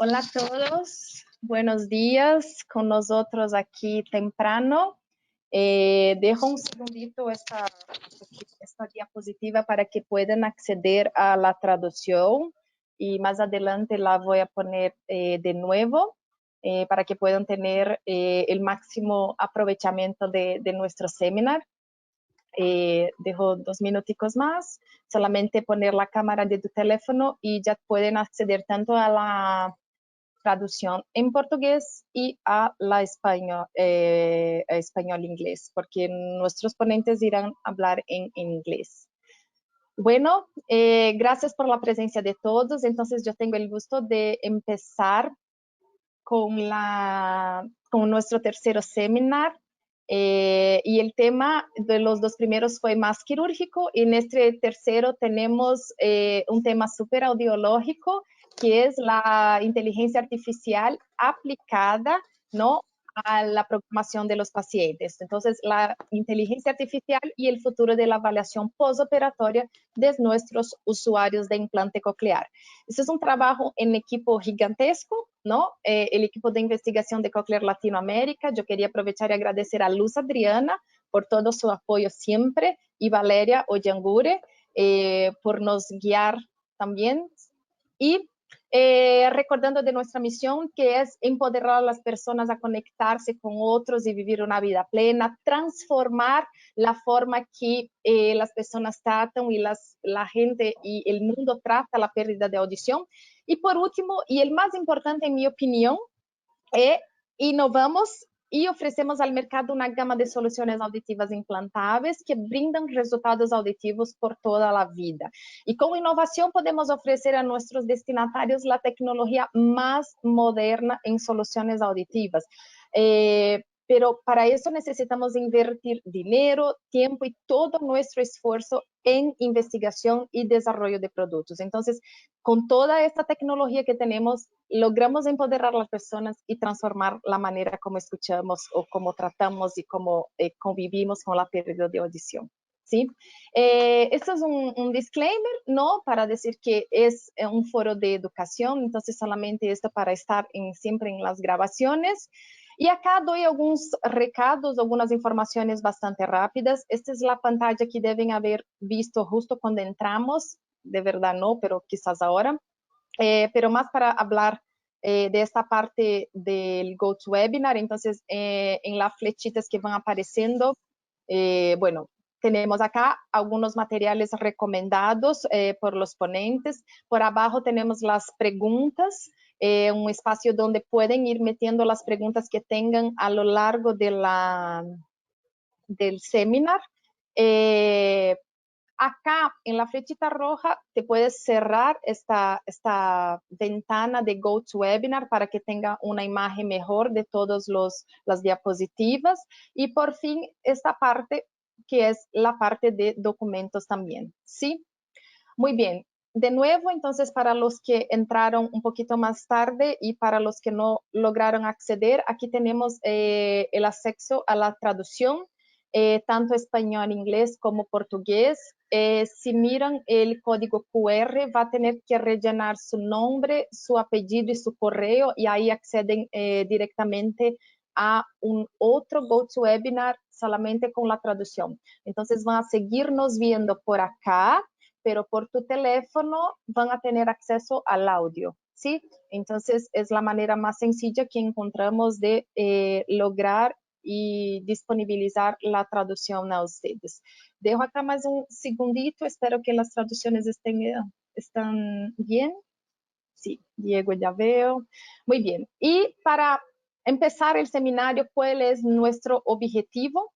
Hola a todos, buenos días con nosotros aquí temprano. Dejo un segundito esta diapositiva para que puedan acceder a la traducción y más adelante la voy a poner de nuevo para que puedan tener el máximo aprovechamiento de nuestro seminar. Dejo 2 minuticos más, solamente poner la cámara de tu teléfono y ya pueden acceder tanto a la traducción en portugués y a la español-inglés, porque nuestros ponentes irán a hablar en inglés. Bueno, gracias por la presencia de todos. Entonces yo tengo el gusto de empezar con nuestro tercero seminar. Y el tema de los 2 primeros fue más quirúrgico, y en este tercero tenemos un tema súper audiológico, que es la inteligencia artificial aplicada, ¿no?, a la programación de los pacientes. Entonces, la inteligencia artificial y el futuro de la evaluación postoperatoria de nuestros usuarios de implante coclear. Este es un trabajo en equipo gigantesco, ¿no? El equipo de investigación de Cochlear Latinoamérica. Yo quería aprovechar y agradecer a Luz Adriana por todo su apoyo siempre, y Valeria Ollangure por nos guiar también. Y recordando de nuestra misión, que es empoderar a las personas a conectarse con otros y vivir una vida plena, transformar la forma que las personas tratan y la gente y el mundo trata la pérdida de audición. Y por último, y el más importante en mi opinión, innovamos y ofrecemos al mercado una gama de soluciones auditivas implantables que brindan resultados auditivos por toda la vida. Y con innovación podemos ofrecer a nuestros destinatarios la tecnología más moderna en soluciones auditivas. Pero para eso necesitamos invertir dinero, tiempo y todo nuestro esfuerzo en investigación y desarrollo de productos. Entonces, con toda esta tecnología que tenemos, logramos empoderar a las personas y transformar la manera como escuchamos o como tratamos y como convivimos con la pérdida de audición. ¿Sí? Esto es un disclaimer, ¿no?, para decir que es un foro de educación, entonces solamente esto para estar siempre en las grabaciones. Y acá doy algunos recados, algunas informaciones bastante rápidas. Esta es la pantalla que deben haber visto justo cuando entramos, de verdad no, pero quizás ahora. Pero más para hablar de esta parte del GoToWebinar. Entonces, en las flechitas que van apareciendo, bueno, tenemos acá algunos materiales recomendados por los ponentes. Por abajo tenemos las preguntas, un espacio donde pueden ir metiendo las preguntas que tengan a lo largo de del seminar. Acá en la flechita roja te puedes cerrar esta ventana de GoToWebinar para que tenga una imagen mejor de todas las diapositivas. Y por fin esta parte que es la parte de documentos también, ¿sí? Muy bien. De nuevo, entonces, para los que entraron un poquito más tarde y para los que no lograron acceder, aquí tenemos el acceso a la traducción, tanto español, inglés como portugués. Si miran el código QR, va a tener que rellenar su nombre, su apellido y su correo, y ahí acceden directamente a un otro GoToWebinar solamente con la traducción. Entonces van a seguirnos viendo por acá, pero por tu teléfono van a tener acceso al audio, ¿sí? Entonces es la manera más sencilla que encontramos de lograr y disponibilizar la traducción a ustedes. Dejo acá más un segundito, espero que las traducciones están bien. Sí, Diego, ya veo. Muy bien. Y para empezar el seminario, ¿cuál es nuestro objetivo?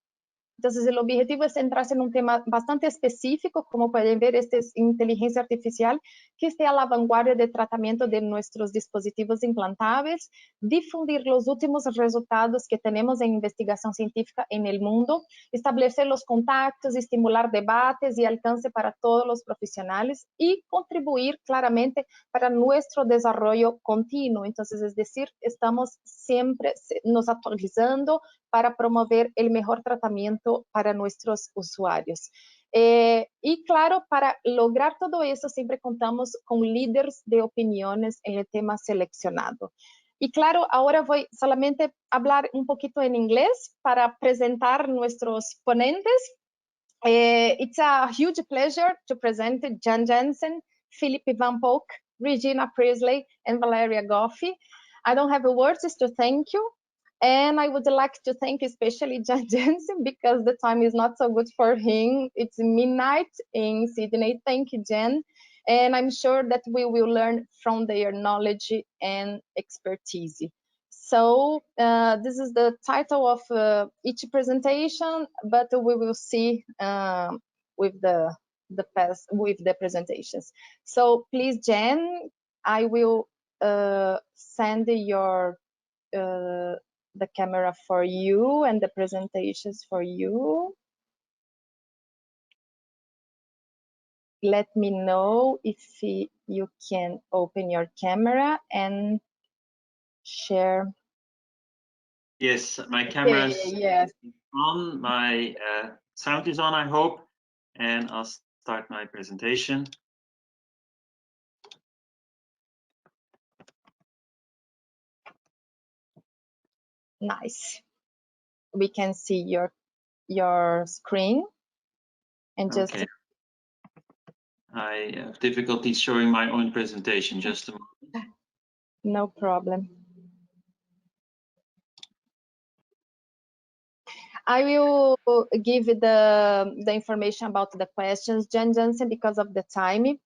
Entonces, el objetivo es centrarse en un tema bastante específico. Como pueden ver, esta es inteligencia artificial que esté a la vanguardia de tratamiento de nuestros dispositivos implantables, difundir los últimos resultados que tenemos en investigación científica en el mundo, establecer los contactos, estimular debates y alcance para todos los profesionales y contribuir claramente para nuestro desarrollo continuo. Entonces, es decir, estamos siempre nos actualizando para promover el mejor tratamiento conocimiento para nuestros usuarios. Y claro, para lograr todo eso siempre contamos con líderes de opiniones en el tema seleccionado. Y claro, ahora voy solamente a hablar un poquito en inglés para presentar nuestros ponentes. It's a huge pleasure to present Jan Jensen, Philip Van Polk, Regina Priestley, and Valeria Goffi. I don't have words to thank you. And I would like to thank especially Jan Jensen because the time is not so good for him. It's midnight in Sydney. Thank you, Jen. And I'm sure that we will learn from their knowledge and expertise. So this is the title of each presentation, but we will see with the presentations. So please, Jen, I will send your the camera for you and the presentations for you. Let me know if you can open your camera and share. Yes, my camera is yes. on, my sound is on, I hope, and I'll start my presentation. Nice. We can see your screen and just. Okay. I have difficulty showing my own presentation. Just a moment. No problem. I will give the information about the questions, Jen Jensen, because of the time,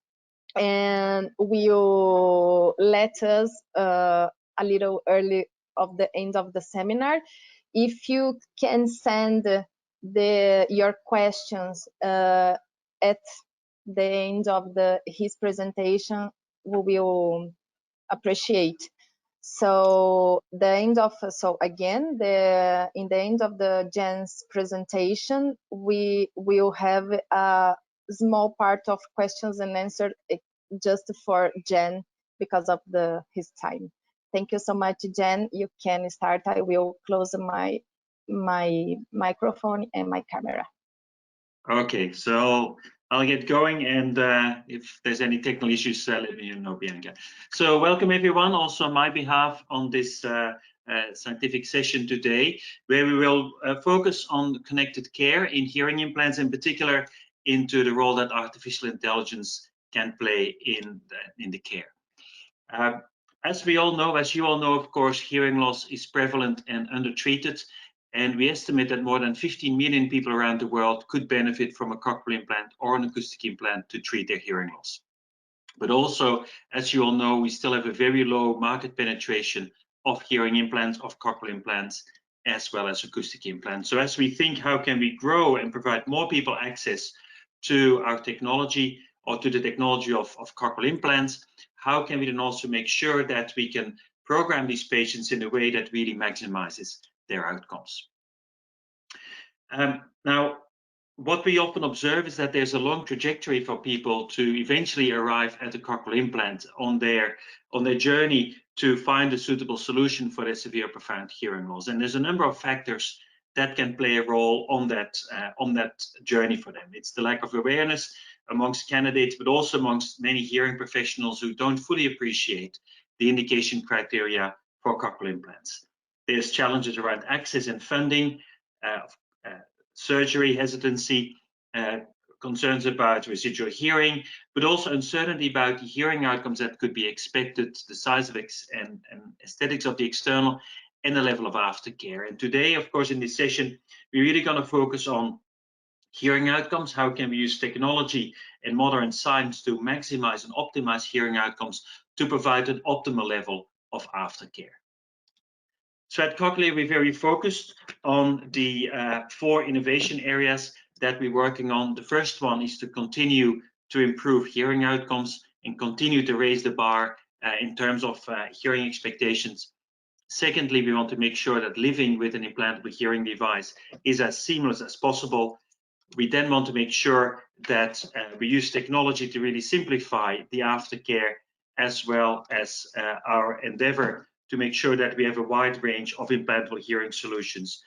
and will let us a little early of the end of the seminar. If you can send your questions at the end of his presentation, we will appreciate. So in the end of the Jen's presentation, we will have a small part of questions and answers just for Jen because of his time. Thank you so much, Jen. You can start. I will close my microphone and my camera. Okay, so I'll get going, and if there's any technical issues, let me know, Bianca. So welcome everyone, also on my behalf, on this scientific session today, where we will focus on connected care in hearing implants, in particular into the role that artificial intelligence can play in the care. As we all know, as you all know, of course, hearing loss is prevalent and undertreated. And we estimate that more than 15 million people around the world could benefit from a cochlear implant or an acoustic implant to treat their hearing loss. But also, as you all know, we still have a very low market penetration of hearing implants, of cochlear implants, as well as acoustic implants. So as we think, how can we grow and provide more people access to our technology or to the technology of cochlear implants, how can we then also make sure that we can program these patients in a way that really maximizes their outcomes? Now, what we often observe is that there's a long trajectory for people to eventually arrive at a cochlear implant on their journey to find a suitable solution for their severe profound hearing loss. And there's a number of factors that can play a role on that journey for them. It's the lack of awareness amongst candidates, but also amongst many hearing professionals who don't fully appreciate the indication criteria for cochlear implants. There's challenges around access and funding, surgery hesitancy, concerns about residual hearing, but also uncertainty about the hearing outcomes that could be expected, the size of and aesthetics of the external, and the level of aftercare. And today, of course, in this session, we're really going to focus on hearing outcomes. How can we use technology and modern science to maximize and optimize hearing outcomes to provide an optimal level of aftercare? So at Cochlear, we're very focused on the 4 innovation areas that we're working on. The first one is to continue to improve hearing outcomes and continue to raise the bar in terms of hearing expectations. Secondly, we want to make sure that living with an implantable hearing device is as seamless as possible. We then want to make sure that we use technology to really simplify the aftercare, as well as our endeavor to make sure that we have a wide range of implantable hearing solutions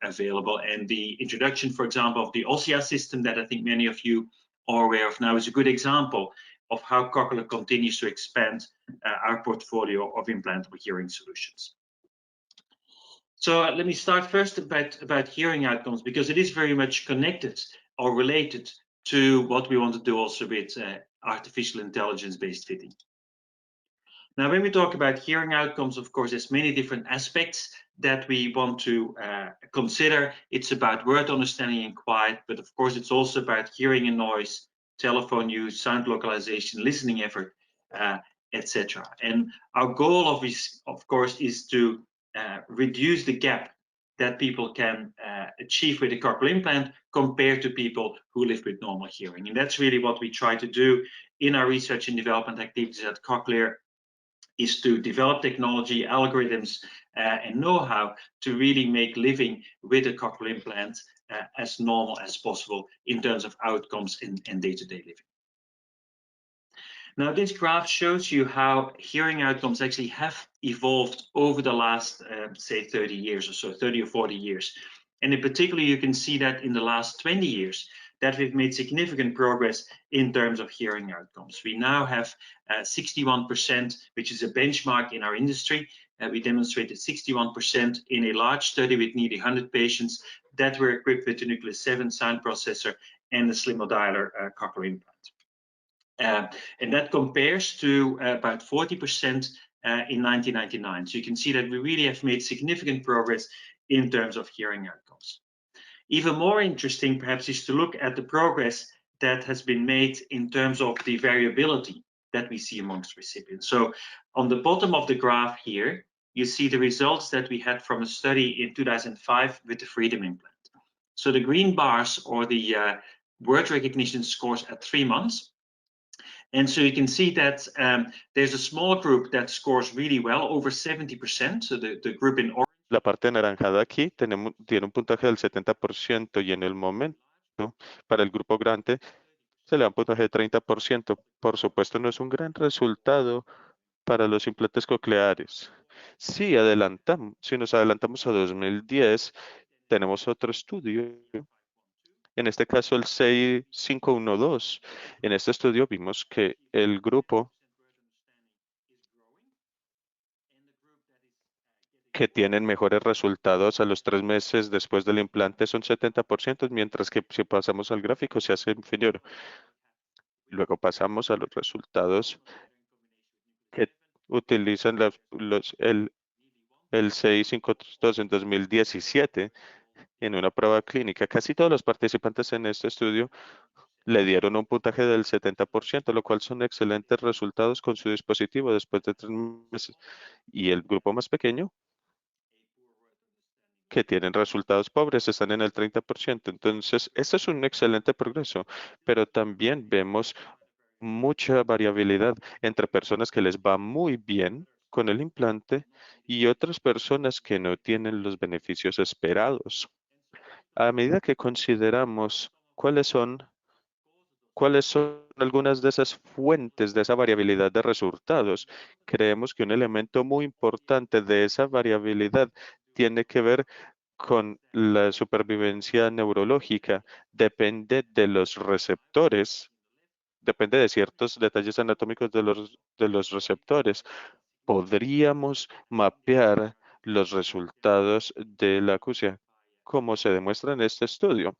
available. And the introduction, for example, of the Ossia system that I think many of you are aware of now is a good example of how Cochlear continues to expand our portfolio of implantable hearing solutions. So let me start first about hearing outcomes, because it is very much connected or related to what we want to do also with artificial intelligence-based fitting. Now, when we talk about hearing outcomes, of course, there's many different aspects that we want to consider. It's about word understanding and quiet, but of course, it's also about hearing and noise, telephone use, sound localization, listening effort, etc. And our goal, of course, is to reduce the gap that people can achieve with a cochlear implant compared to people who live with normal hearing. And that's really what we try to do in our research and development activities at Cochlear, is to develop technology, algorithms, and know-how to really make living with a cochlear implant as normal as possible in terms of outcomes in day-to-day living. Now, this graph shows you how hearing outcomes actually have evolved over the last, say, 30 years or so, 30 or 40 years. And in particular, you can see that in the last 20 years, that we've made significant progress in terms of hearing outcomes. We now have 61%, which is a benchmark in our industry. We demonstrated 61% in a large study with nearly 100 patients that were equipped with a Nucleus 7 sound processor and a SlimModular cochlear implant. And that compares to about 40% in 1999. So you can see that we really have made significant progress in terms of hearing outcomes. Even more interesting, perhaps, is to look at the progress that has been made in terms of the variability that we see amongst recipients. So on the bottom of the graph here, you see the results that we had from a study in 2005 with the Freedom implant. So the green bars are the word recognition scores at 3 months. And so you can see that there's a small group that scores really well, over 70%. So the group in orange. La parte anaranjada aquí tiene un puntaje del 70% y en el momento, para el grupo grande, se le da un puntaje de 30%. Por supuesto, no es un gran resultado para los implantes cocleares. Si nos adelantamos a 2010, tenemos otro estudio. En este caso, el 6512. En este estudio vimos que el grupo que tienen mejores resultados a los 3 meses después del implante son 70%, mientras que si pasamos al gráfico se hace inferior. Luego pasamos a los resultados que utilizan el 652 en 2017 en una prueba clínica. Casi todos los participantes en este estudio le dieron un puntaje del 70%, lo cual son excelentes resultados con su dispositivo después de 3 meses. Y el grupo más pequeño, que tienen resultados pobres, están en el 30%. Entonces, esto es un excelente progreso, pero también vemos mucha variabilidad entre personas que les va muy bien con el implante y otras personas que no tienen los beneficios esperados. A medida que consideramos cuáles son algunas de esas fuentes de esa variabilidad de resultados, creemos que un elemento muy importante de esa variabilidad tiene que ver con la supervivencia neurológica. Depende de los receptores, depende de ciertos detalles anatómicos de los receptores. Podríamos mapear los resultados de la acusia, como se demuestra en este estudio.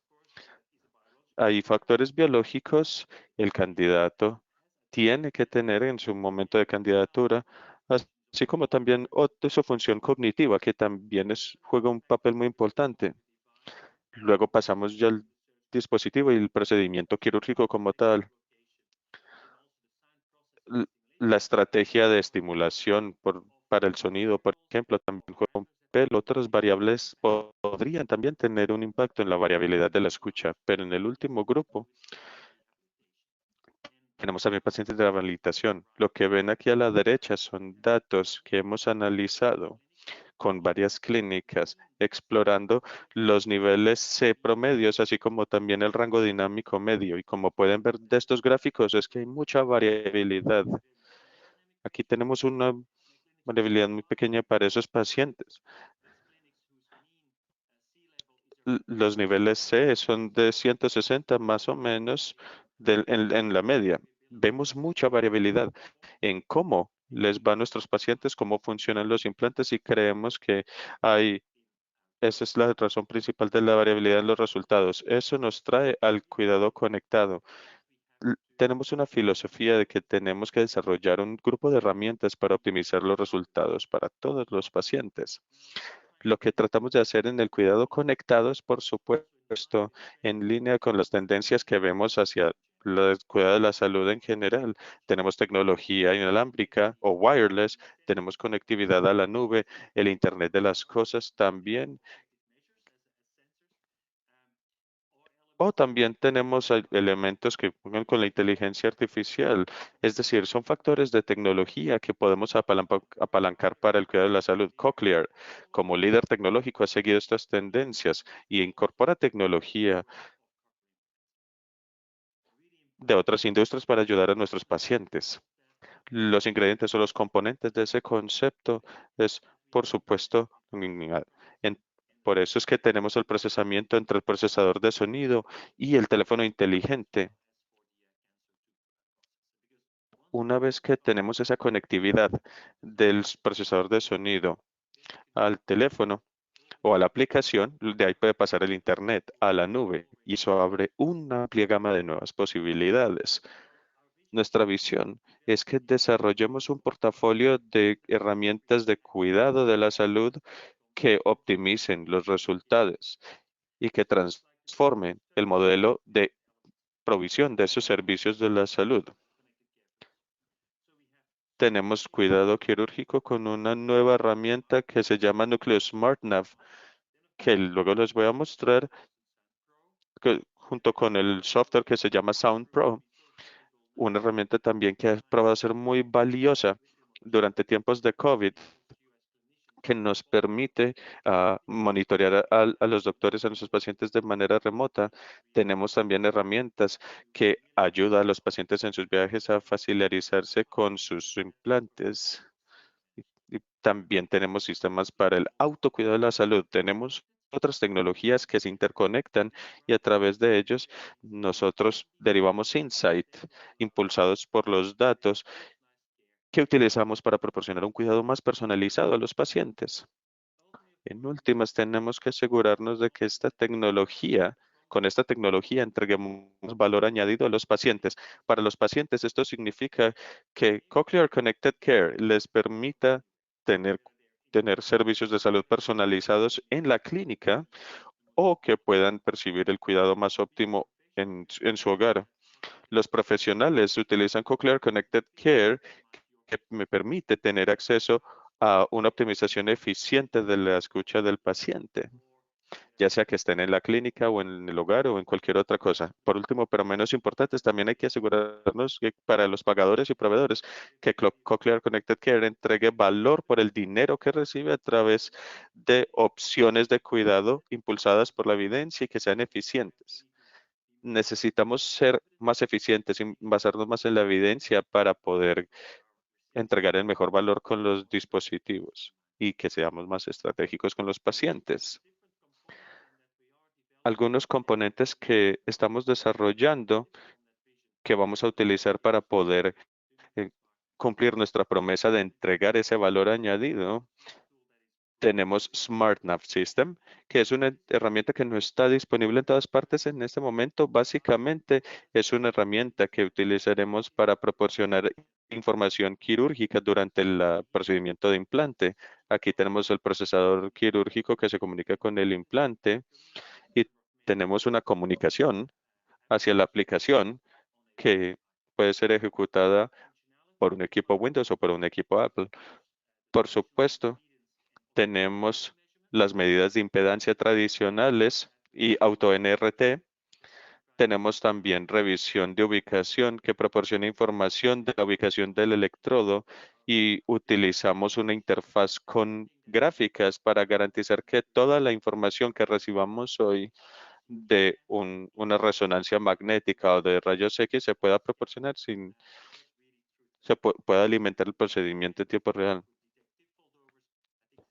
Hay factores biológicos, el candidato tiene que tener en su momento de candidatura, así como también su función cognitiva, que también juega un papel muy importante. Luego pasamos ya al dispositivo y el procedimiento quirúrgico como tal. La estrategia de estimulación para el sonido, por ejemplo, también juega un papel. Otras variables podrían también tener un impacto en la variabilidad de la escucha, pero en el último grupo tenemos también pacientes de rehabilitación. Lo que ven aquí a la derecha son datos que hemos analizado con varias clínicas, explorando los niveles C promedios, así como también el rango dinámico medio. Y como pueden ver de estos gráficos, es que hay mucha variabilidad. Aquí tenemos una variabilidad muy pequeña para esos pacientes. Los niveles C son de 160 más o menos en la media. Vemos mucha variabilidad en cómo les va a nuestros pacientes, cómo funcionan los implantes y creemos que hay, esa es la razón principal de la variabilidad en los resultados. Eso nos trae al cuidado conectado. Tenemos una filosofía de que tenemos que desarrollar un grupo de herramientas para optimizar los resultados para todos los pacientes. Lo que tratamos de hacer en el cuidado conectado es, por supuesto, en línea con las tendencias que vemos hacia el cuidado de la salud en general. Tenemos tecnología inalámbrica o wireless, tenemos conectividad a la nube, el Internet de las cosas también. O también tenemos elementos que pongan con la inteligencia artificial, es decir, son factores de tecnología que podemos apalancar para el cuidado de la salud. Cochlear, como líder tecnológico, ha seguido estas tendencias y incorpora tecnología de otras industrias para ayudar a nuestros pacientes. Los ingredientes o los componentes de ese concepto es, por supuesto, por eso es que tenemos el procesamiento entre el procesador de sonido y el teléfono inteligente. Una vez que tenemos esa conectividad del procesador de sonido al teléfono o a la aplicación, de ahí puede pasar el Internet a la nube y eso abre una amplia gama de nuevas posibilidades. Nuestra visión es que desarrollemos un portafolio de herramientas de cuidado de la salud que optimicen los resultados y que transformen el modelo de provisión de esos servicios de la salud. Tenemos cuidado quirúrgico con una nueva herramienta que se llama Nucleus SmartNav, que luego les voy a mostrar junto con el software que se llama Sound Pro, una herramienta también que ha probado ser muy valiosa durante tiempos de COVID, que nos permite monitorear a los doctores, a nuestros pacientes de manera remota. Tenemos también herramientas que ayudan a los pacientes en sus viajes a familiarizarse con sus implantes. Y también tenemos sistemas para el autocuidado de la salud. Tenemos otras tecnologías que se interconectan y a través de ellos nosotros derivamos insight impulsados por los datos que utilizamos para proporcionar un cuidado más personalizado a los pacientes. En últimas, tenemos que asegurarnos de que con esta tecnología entreguemos valor añadido a los pacientes. Para los pacientes, esto significa que Cochlear Connected Care les permita tener, tener servicios de salud personalizados en la clínica o que puedan percibir el cuidado más óptimo en su hogar. Los profesionales utilizan Cochlear Connected Care que me permite tener acceso a una optimización eficiente de la escucha del paciente, ya sea que estén en la clínica o en el hogar o en cualquier otra cosa. Por último, pero menos importante, también hay que asegurarnos que para los pagadores y proveedores que Cochlear Connected Care entregue valor por el dinero que recibe a través de opciones de cuidado impulsadas por la evidencia y que sean eficientes. Necesitamos ser más eficientes y basarnos más en la evidencia para poder entregar el mejor valor con los dispositivos y que seamos más estratégicos con los pacientes. Algunos componentes que estamos desarrollando que vamos a utilizar para poder cumplir nuestra promesa de entregar ese valor añadido. Tenemos SmartNav System, que es una herramienta que no está disponible en todas partes en este momento. Básicamente es una herramienta que utilizaremos para proporcionar información quirúrgica durante el procedimiento de implante. Aquí tenemos el procesador quirúrgico que se comunica con el implante y tenemos una comunicación hacia la aplicación que puede ser ejecutada por un equipo Windows o por un equipo Apple. Por supuesto, tenemos las medidas de impedancia tradicionales y auto-NRT. Tenemos también revisión de ubicación que proporciona información de la ubicación del electrodo y utilizamos una interfaz con gráficas para garantizar que toda la información que recibamos hoy de una resonancia magnética o de rayos X se pueda proporcionar pueda alimentar el procedimiento en tiempo real.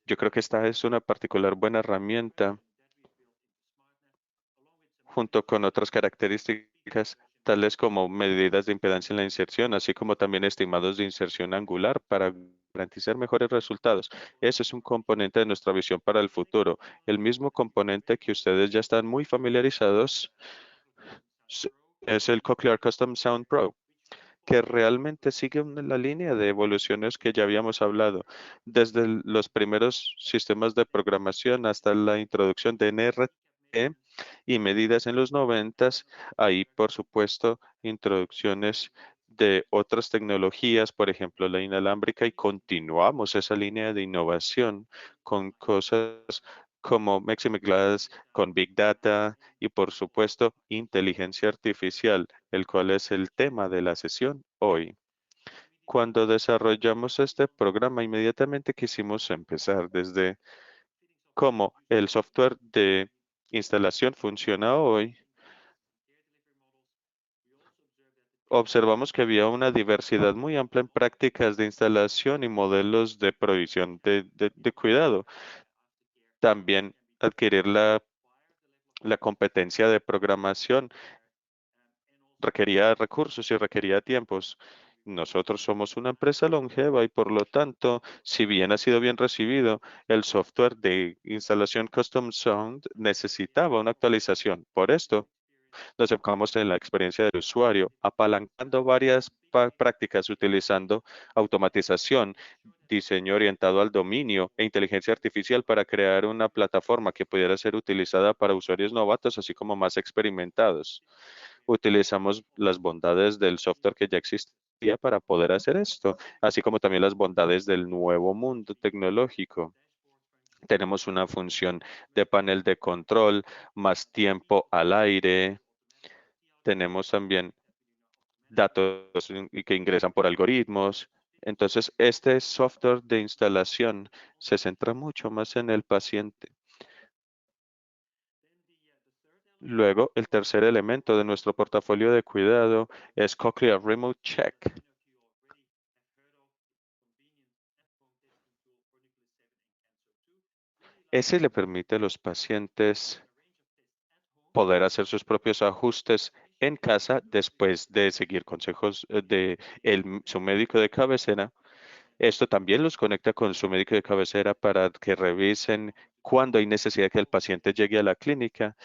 Yo creo que esta es una particular buena herramienta junto con otras características tales como medidas de impedancia en la inserción, así como también estimados de inserción angular para garantizar mejores resultados. Ese es un componente de nuestra visión para el futuro. El mismo componente que ustedes ya están muy familiarizados es el Cochlear Custom Sound Pro, que realmente sigue la línea de evoluciones que ya habíamos hablado, desde los primeros sistemas de programación hasta la introducción de NRT y medidas en los 90. Ahí, por supuesto, introducciones de otras tecnologías, por ejemplo, la inalámbrica, y continuamos esa línea de innovación con cosas como Glass, con Big Data y, por supuesto, inteligencia artificial, el cual es el tema de la sesión hoy. Cuando desarrollamos este programa, inmediatamente quisimos empezar desde cómo el software de instalación funciona hoy. Observamos que había una diversidad muy amplia en prácticas de instalación y modelos de provisión de cuidado. También adquirir la competencia de programación requería recursos y requería tiempos. Nosotros somos una empresa longeva y por lo tanto, si bien ha sido bien recibido, el software de instalación Custom Sound necesitaba una actualización. Por esto, nos enfocamos en la experiencia del usuario, apalancando varias prácticas utilizando automatización, diseño orientado al dominio e inteligencia artificial para crear una plataforma que pudiera ser utilizada para usuarios novatos, así como más experimentados. Utilizamos las bondades del software que ya existía para poder hacer esto, así como también las bondades del nuevo mundo tecnológico. Tenemos una función de panel de control, más tiempo al aire. Tenemos también datos que ingresan por algoritmos. Entonces, este software de instalación se centra mucho más en el paciente. Luego, el tercer elemento de nuestro portafolio de cuidado es Cochlear Remote Check. Ese le permite a los pacientes poder hacer sus propios ajustes en casa después de seguir consejos de su médico de cabecera. Esto también los conecta con su médico de cabecera para que revisen cuándo hay necesidad que el paciente llegue a la clínica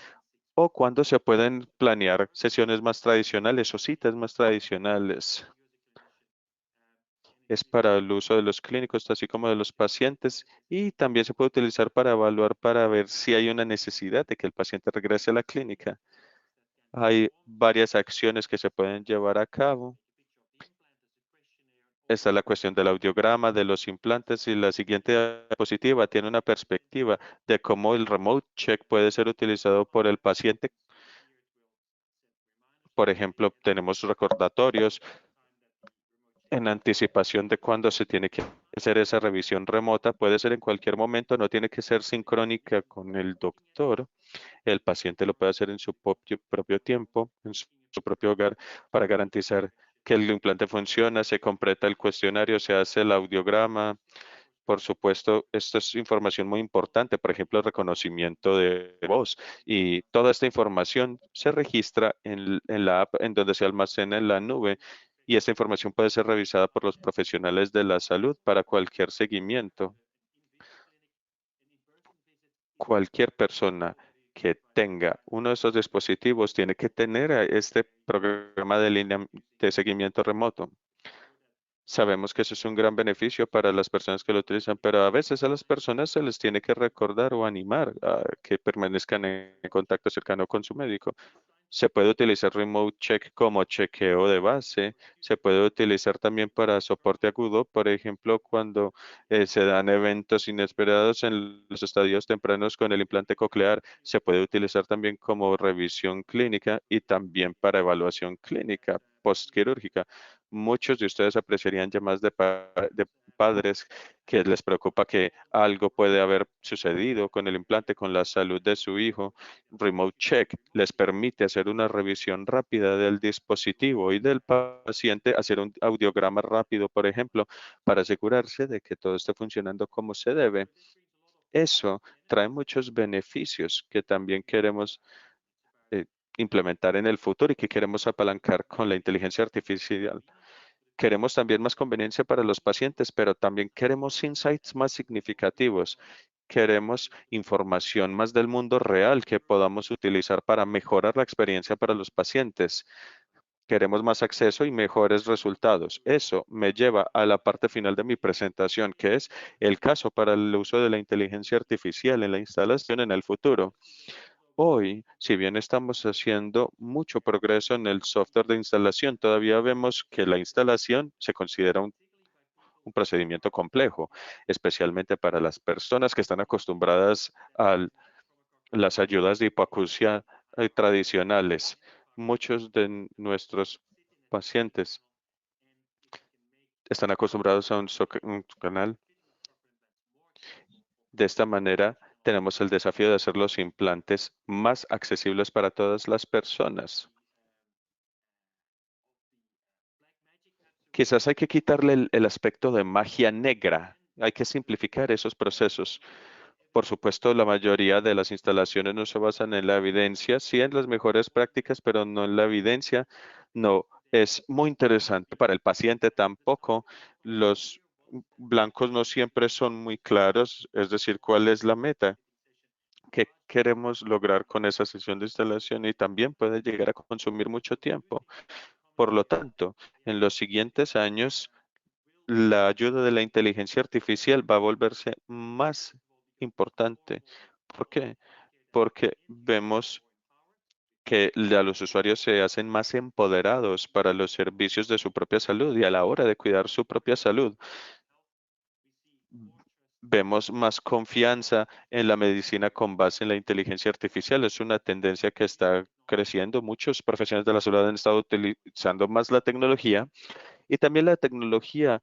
o cuándo se pueden planear sesiones más tradicionales o citas más tradicionales. Es para el uso de los clínicos, así como de los pacientes, y también se puede utilizar para evaluar, para ver si hay una necesidad de que el paciente regrese a la clínica. Hay varias acciones que se pueden llevar a cabo. Está la cuestión del audiograma, de los implantes, y la siguiente diapositiva tiene una perspectiva de cómo el remote check puede ser utilizado por el paciente. Por ejemplo, tenemos recordatorios en anticipación de cuándo se tiene que hacer esa revisión remota. Puede ser en cualquier momento, no tiene que ser sincrónica con el doctor. El paciente lo puede hacer en su propio tiempo, en su propio hogar, para garantizar que el implante funciona. Se completa el cuestionario, se hace el audiograma. Por supuesto, esto es información muy importante, por ejemplo, el reconocimiento de voz. Y toda esta información se registra en la app en donde se almacena en la nube. Y esta información puede ser revisada por los profesionales de la salud para cualquier seguimiento. Cualquier persona que tenga uno de esos dispositivos tiene que tener este programa de seguimiento remoto. Sabemos que eso es un gran beneficio para las personas que lo utilizan, pero a veces a las personas se les tiene que recordar o animar a que permanezcan en contacto cercano con su médico. Se puede utilizar Remote Check como chequeo de base. Se puede utilizar también para soporte agudo, por ejemplo, cuando se dan eventos inesperados en los estadios tempranos con el implante coclear. Se puede utilizar también como revisión clínica y también para evaluación clínica postquirúrgica. Muchos de ustedes apreciarían llamadas de padres que les preocupa que algo puede haber sucedido con el implante, con la salud de su hijo. Remote Check les permite hacer una revisión rápida del dispositivo y del paciente, hacer un audiograma rápido, por ejemplo, para asegurarse de que todo esté funcionando como se debe. Eso trae muchos beneficios que también queremos implementar en el futuro y que queremos apalancar con la inteligencia artificial. Queremos también más conveniencia para los pacientes, pero también queremos insights más significativos. Queremos información más del mundo real que podamos utilizar para mejorar la experiencia para los pacientes. Queremos más acceso y mejores resultados. Eso me lleva a la parte final de mi presentación, que es el caso para el uso de la inteligencia artificial en la instalación en el futuro. Hoy, si bien estamos haciendo mucho progreso en el software de instalación, todavía vemos que la instalación se considera un procedimiento complejo, especialmente para las personas que están acostumbradas a las ayudas de hipoacusia tradicionales. Muchos de nuestros pacientes están acostumbrados a un canal. De esta manera, tenemos el desafío de hacer los implantes más accesibles para todas las personas. Quizás hay que quitarle el aspecto de magia negra. Hay que simplificar esos procesos. Por supuesto, la mayoría de las instalaciones no se basan en la evidencia, sí en las mejores prácticas, pero no en la evidencia. No, es muy interesante para el paciente tampoco. Los blancos no siempre son muy claros, es decir, cuál es la meta que queremos lograr con esa sesión de instalación y también puede llegar a consumir mucho tiempo. Por lo tanto, en los siguientes años, la ayuda de la inteligencia artificial va a volverse más importante. ¿Por qué? Porque vemos que a los usuarios se hacen más empoderados para los servicios de su propia salud y a la hora de cuidar su propia salud. Vemos más confianza en la medicina con base en la inteligencia artificial. Es una tendencia que está creciendo. Muchos profesionales de la salud han estado utilizando más la tecnología y también la tecnología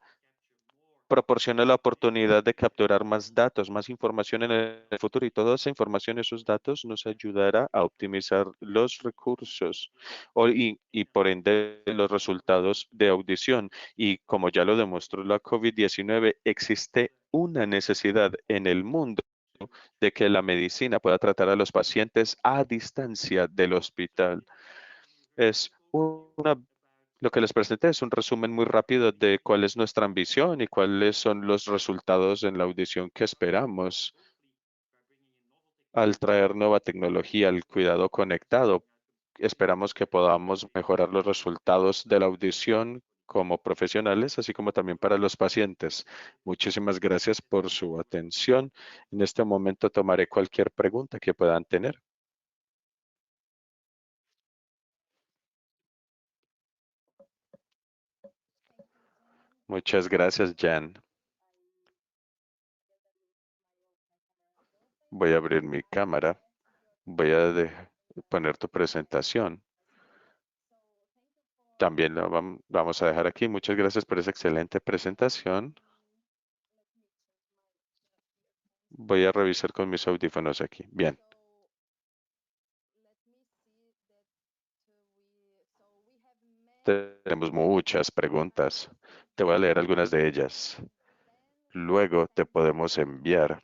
proporciona la oportunidad de capturar más datos, más información en el futuro y toda esa información, esos datos nos ayudará a optimizar los recursos y por ende los resultados de audición. Y como ya lo demostró la COVID-19, existe una necesidad en el mundo de que la medicina pueda tratar a los pacientes a distancia del hospital. Es lo que les presenté es un resumen muy rápido de cuál es nuestra ambición y cuáles son los resultados en la audición que esperamos al traer nueva tecnología al cuidado conectado. Esperamos que podamos mejorar los resultados de la audición como profesionales, así como también para los pacientes. Muchísimas gracias por su atención. En este momento tomaré cualquier pregunta que puedan tener. Muchas gracias, Jan. Voy a abrir mi cámara. Voy a poner tu presentación. También lo vamos a dejar aquí. Muchas gracias por esa excelente presentación. Voy a revisar con mis audífonos aquí. Bien. Tenemos muchas preguntas. Te voy a leer algunas de ellas. Luego te podemos enviar.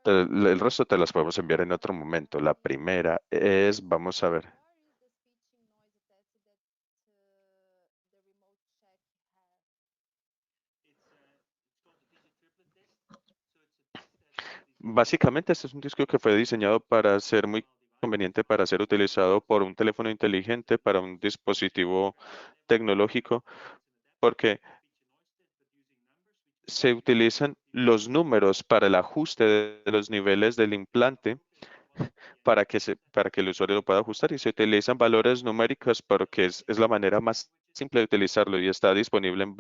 El resto te las podemos enviar en otro momento. La primera es, vamos a ver. Básicamente, este es un disco que fue diseñado para ser muy conveniente para ser utilizado por un teléfono inteligente, para un dispositivo tecnológico, porque se utilizan los números para el ajuste de los niveles del implante para que el usuario lo pueda ajustar y se utilizan valores numéricos porque es la manera más simple de utilizarlo y eh, está disponible en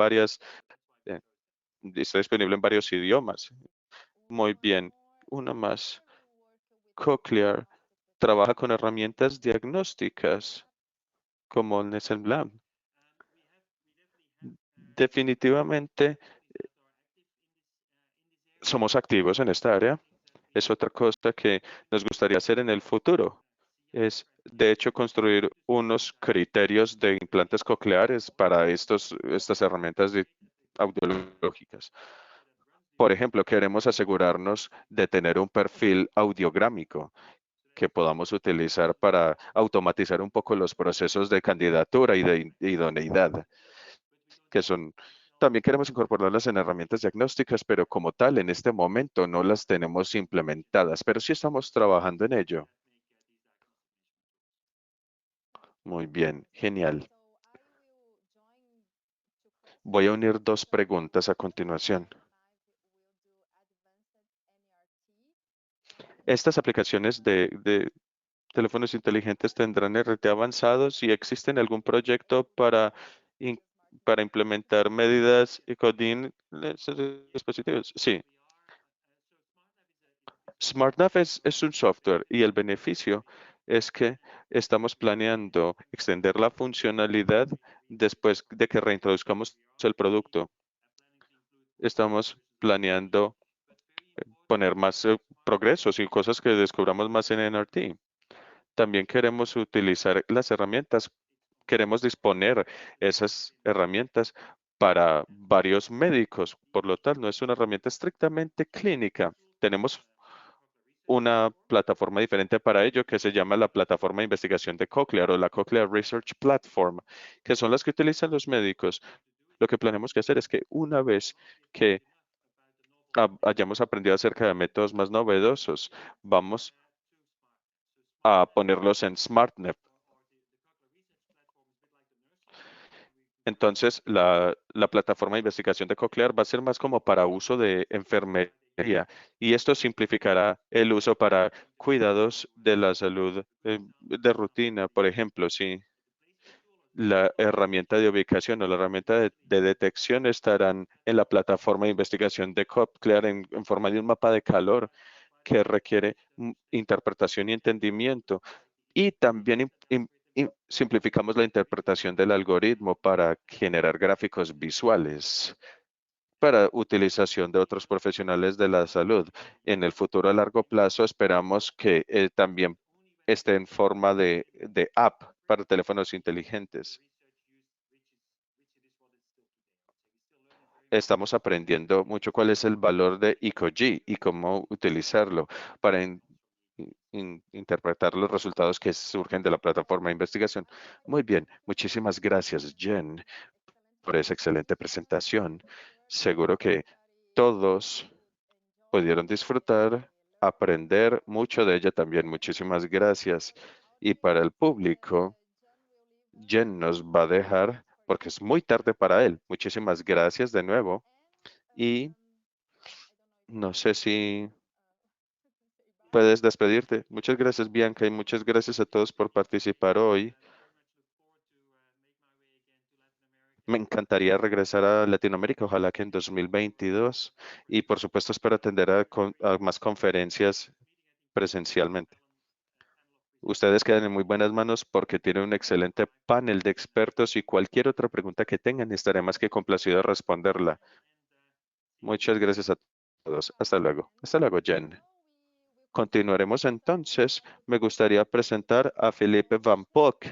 varios idiomas. Muy bien. Una más. Cochlear trabaja con herramientas diagnósticas como Nessenblam. Definitivamente somos activos en esta área. Es otra cosa que nos gustaría hacer en el futuro. Es, de hecho, construir unos criterios de implantes cocleares para estas herramientas audiológicas. Por ejemplo, queremos asegurarnos de tener un perfil audiográmico. que podamos utilizar para automatizar un poco los procesos de candidatura y de idoneidad, que son, también queremos incorporarlas en herramientas diagnósticas, pero como tal, en este momento no las tenemos implementadas, pero sí estamos trabajando en ello. Muy bien, genial. Voy a unir dos preguntas a continuación. Estas aplicaciones de teléfonos inteligentes tendrán RT avanzados y existen algún proyecto para implementar medidas y coding en esos dispositivos. Sí. SmartNav es un software y el beneficio es que estamos planeando extender la funcionalidad después de que reintroduzcamos el producto. Estamos planeando poner más progresos y cosas que descubramos más en NRT. También queremos utilizar las herramientas, queremos disponer esas herramientas para varios médicos. Por lo tanto, no es una herramienta estrictamente clínica. Tenemos una plataforma diferente para ello que se llama la plataforma de investigación de Cochlear o la Cochlear Research Platform, que son las que utilizan los médicos. Lo que planeamos que hacer es que una vez que hayamos aprendido acerca de métodos más novedosos, vamos a ponerlos en SmartNet. Entonces, la plataforma de investigación de Cochlear va a ser más como para uso de enfermería y esto simplificará el uso para cuidados de la salud de rutina, por ejemplo, si la herramienta de ubicación o la herramienta de detección estarán en la plataforma de investigación de Cochlear en forma de un mapa de calor que requiere interpretación y entendimiento. Y también simplificamos la interpretación del algoritmo para generar gráficos visuales para utilización de otros profesionales de la salud. En el futuro a largo plazo esperamos que también esté en forma de app para teléfonos inteligentes. Estamos aprendiendo mucho cuál es el valor de EcoG y cómo utilizarlo para interpretar los resultados que surgen de la plataforma de investigación. Muy bien, muchísimas gracias, Jen, por esa excelente presentación. Seguro que todos pudieron disfrutar, aprender mucho de ella también. Muchísimas gracias. Y para el público, Jen nos va a dejar, porque es muy tarde para él. Muchísimas gracias de nuevo. Y no sé si puedes despedirte. Muchas gracias, Bianca, y muchas gracias a todos por participar hoy. Me encantaría regresar a Latinoamérica, ojalá que en 2022. Y por supuesto espero atender a más conferencias presencialmente. Ustedes quedan en muy buenas manos porque tienen un excelente panel de expertos y cualquier otra pregunta que tengan estaré más que complacido de responderla. Muchas gracias a todos. Hasta luego. Hasta luego, Jen. Continuaremos entonces. Me gustaría presentar a Felipe Van Pock.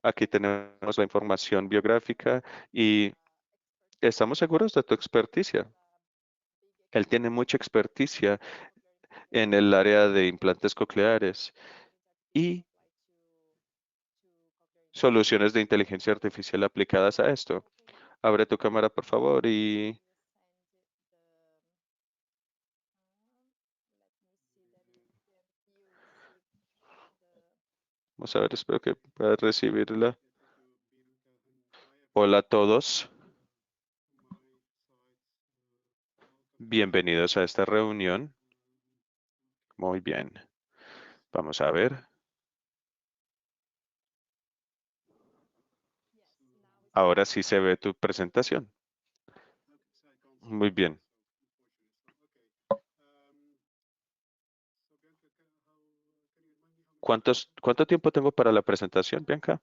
Aquí tenemos la información biográfica y estamos seguros de tu experticia. Él tiene mucha experticia en el área de implantes cocleares y soluciones de inteligencia artificial aplicadas a esto. Abre tu cámara, por favor, y vamos a ver, espero que puedas recibirla. Hola a todos. Bienvenidos a esta reunión. Muy bien. Vamos a ver. Ahora sí se ve tu presentación. Muy bien. ¿Cuánto tiempo tengo para la presentación, Bianca?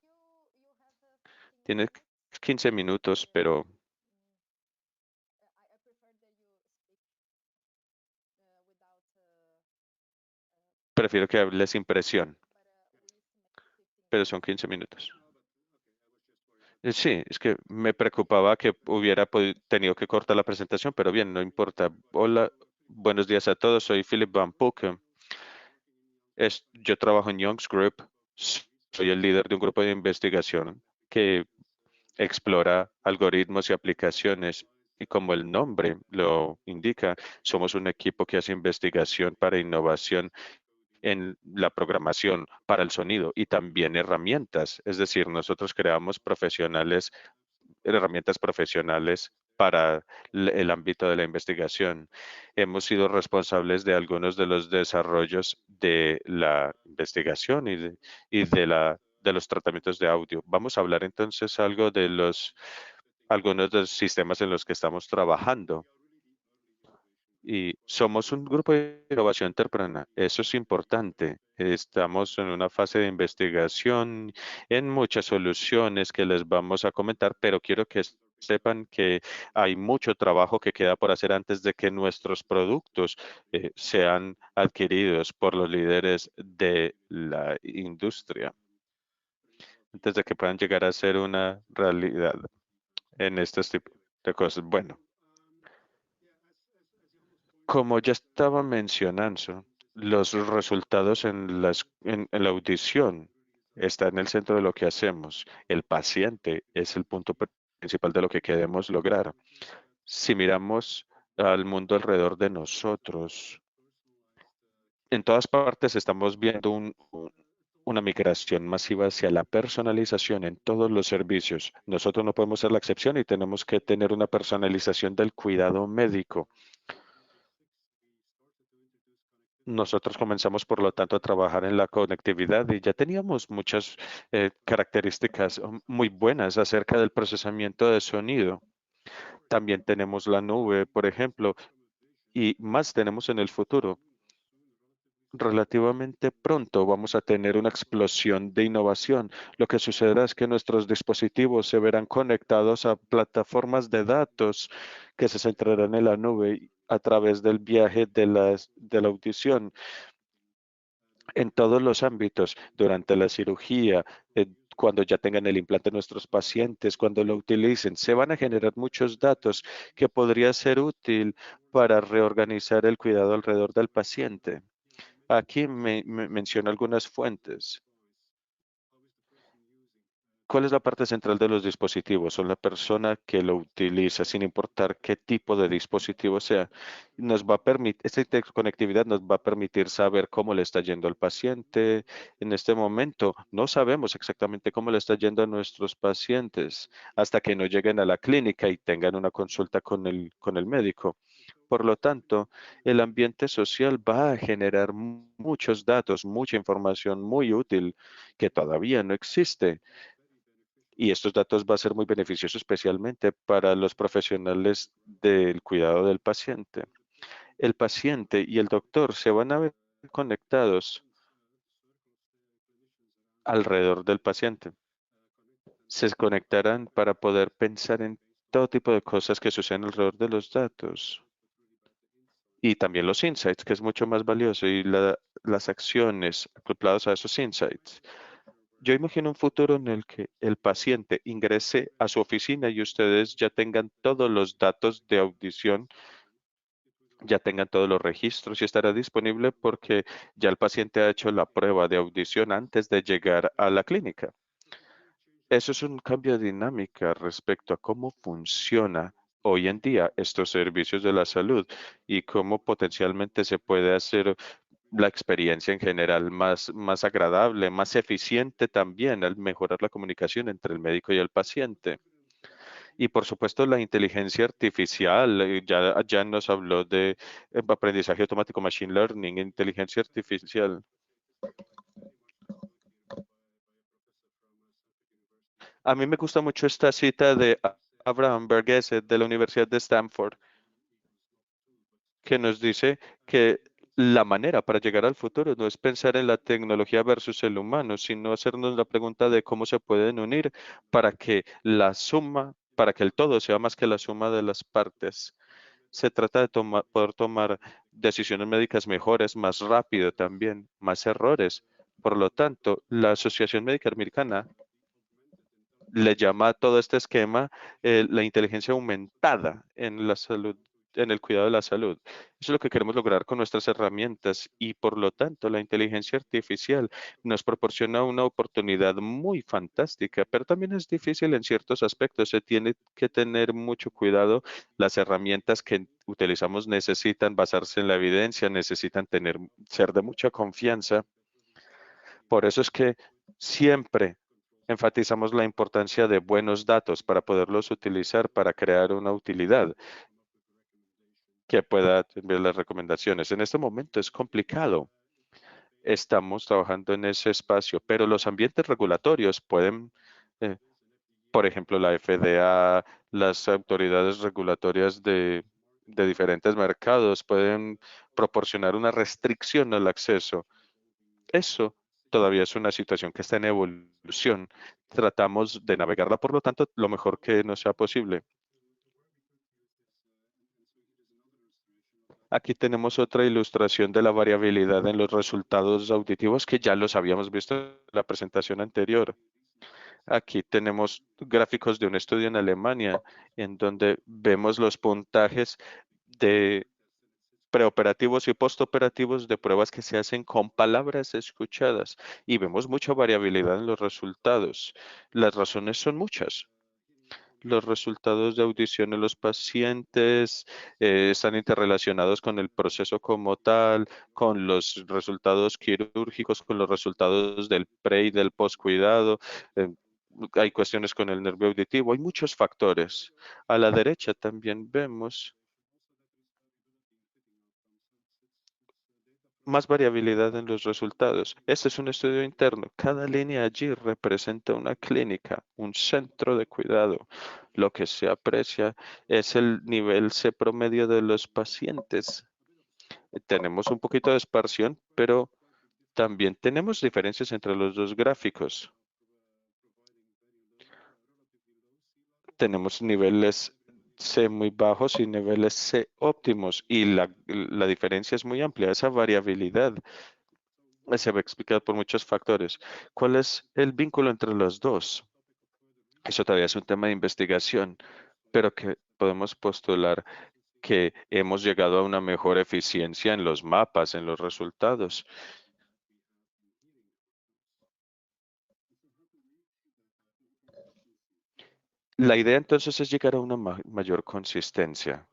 Tienes 15 minutos, pero prefiero que hables sin presión. Pero son 15 minutos. Sí, es que me preocupaba que hubiera tenido que cortar la presentación, pero bien, no importa. Hola, buenos días a todos. Soy Philip Van Puken. Yo trabajo en Young's Group. Soy el líder de un grupo de investigación que explora algoritmos y aplicaciones. Y como el nombre lo indica, somos un equipo que hace investigación para innovación en la programación para el sonido y también herramientas. Es decir, nosotros creamos herramientas profesionales para el ámbito de la investigación. Hemos sido responsables de algunos de los desarrollos de la investigación de los tratamientos de audio. Vamos a hablar entonces algo de algunos de los sistemas en los que estamos trabajando. Y somos un grupo de innovación temprana. Eso es importante. Estamos en una fase de investigación en muchas soluciones que les vamos a comentar, pero quiero que sepan que hay mucho trabajo que queda por hacer antes de que nuestros productos sean adquiridos por los líderes de la industria, antes de que puedan llegar a ser una realidad en estos tipos de cosas. Bueno. Como ya estaba mencionando, los resultados en la audición están en el centro de lo que hacemos. El paciente es el punto principal de lo que queremos lograr. Si miramos al mundo alrededor de nosotros, en todas partes estamos viendo una migración masiva hacia la personalización en todos los servicios. Nosotros no podemos ser la excepción y tenemos que tener una personalización del cuidado médico. Nosotros comenzamos, por lo tanto, a trabajar en la conectividad y ya teníamos muchas características muy buenas acerca del procesamiento de sonido. También tenemos la nube, por ejemplo, y más tenemos en el futuro. Relativamente pronto vamos a tener una explosión de innovación. Lo que sucederá es que nuestros dispositivos se verán conectados a plataformas de datos que se centrarán en la nube a través del viaje de la audición en todos los ámbitos, durante la cirugía, cuando ya tengan el implante nuestros pacientes, cuando lo utilicen, se van a generar muchos datos que podría ser útil para reorganizar el cuidado alrededor del paciente. Aquí me menciono algunas fuentes. ¿Cuál es la parte central de los dispositivos? Son la persona que lo utiliza, sin importar qué tipo de dispositivo sea. Esta conectividad nos va a permitir saber cómo le está yendo al paciente. En este momento no sabemos exactamente cómo le está yendo a nuestros pacientes hasta que no lleguen a la clínica y tengan una consulta con el médico. Por lo tanto, el ambiente social va a generar muchos datos, mucha información muy útil que todavía no existe. Y estos datos va a ser muy beneficiosos especialmente para los profesionales del cuidado del paciente. El paciente y el doctor se van a ver conectados alrededor del paciente. Se conectarán para poder pensar en todo tipo de cosas que suceden alrededor de los datos. Y también los insights, que es mucho más valioso, y las acciones acopladas a esos insights. Yo imagino un futuro en el que el paciente ingrese a su oficina y ustedes ya tengan todos los datos de audición, ya tengan todos los registros y estará disponible porque ya el paciente ha hecho la prueba de audición antes de llegar a la clínica. Eso es un cambio de dinámica respecto a cómo funciona hoy en día estos servicios de la salud y cómo potencialmente se puede hacer la experiencia en general más agradable, más eficiente también al mejorar la comunicación entre el médico y el paciente. Y por supuesto la inteligencia artificial, ya nos habló de aprendizaje automático, machine learning, inteligencia artificial. A mí me gusta mucho esta cita de Abraham Verghese de la Universidad de Stanford, que nos dice que la manera para llegar al futuro no es pensar en la tecnología versus el humano, sino hacernos la pregunta de cómo se pueden unir para que para que el todo sea más que la suma de las partes. Se trata de poder tomar decisiones médicas mejores, más rápido también, más errores. Por lo tanto, la Asociación Médica Americana le llama a todo este esquema la inteligencia aumentada en la salud, en el cuidado de la salud. Eso es lo que queremos lograr con nuestras herramientas y por lo tanto la inteligencia artificial nos proporciona una oportunidad muy fantástica, pero también es difícil en ciertos aspectos. Se tiene que tener mucho cuidado. Las herramientas que utilizamos necesitan basarse en la evidencia, necesitan ser de mucha confianza. Por eso es que siempre enfatizamos la importancia de buenos datos para poderlos utilizar para crear una utilidad que pueda enviar las recomendaciones. En este momento es complicado. Estamos trabajando en ese espacio, pero los ambientes regulatorios pueden, eh, por ejemplo, la FDA, las autoridades regulatorias de diferentes mercados pueden proporcionar una restricción al acceso. Eso todavía es una situación que está en evolución. Tratamos de navegarla, por lo tanto, lo mejor que nos sea posible. Aquí tenemos otra ilustración de la variabilidad en los resultados auditivos que ya los habíamos visto en la presentación anterior. Aquí tenemos gráficos de un estudio en Alemania en donde vemos los puntajes de preoperativos y postoperativos de pruebas que se hacen con palabras escuchadas y vemos mucha variabilidad en los resultados. Las razones son muchas. Los resultados de audición en los pacientes están interrelacionados con el proceso como tal, con los resultados quirúrgicos, con los resultados del pre y del postcuidado. Hay cuestiones con el nervio auditivo, hay muchos factores. A la derecha también vemos más variabilidad en los resultados. Este es un estudio interno. Cada línea allí representa una clínica, un centro de cuidado. Lo que se aprecia es el nivel C promedio de los pacientes. Tenemos un poquito de esparción, pero también tenemos diferencias entre los dos gráficos. Tenemos niveles C muy bajos y niveles C óptimos y la diferencia es muy amplia. Esa variabilidad se ve explicado por muchos factores. ¿Cuál es el vínculo entre los dos? Eso todavía es un tema de investigación, pero que podemos postular que hemos llegado a una mejor eficiencia en los mapas, en los resultados. La idea entonces es llegar a una mayor consistencia.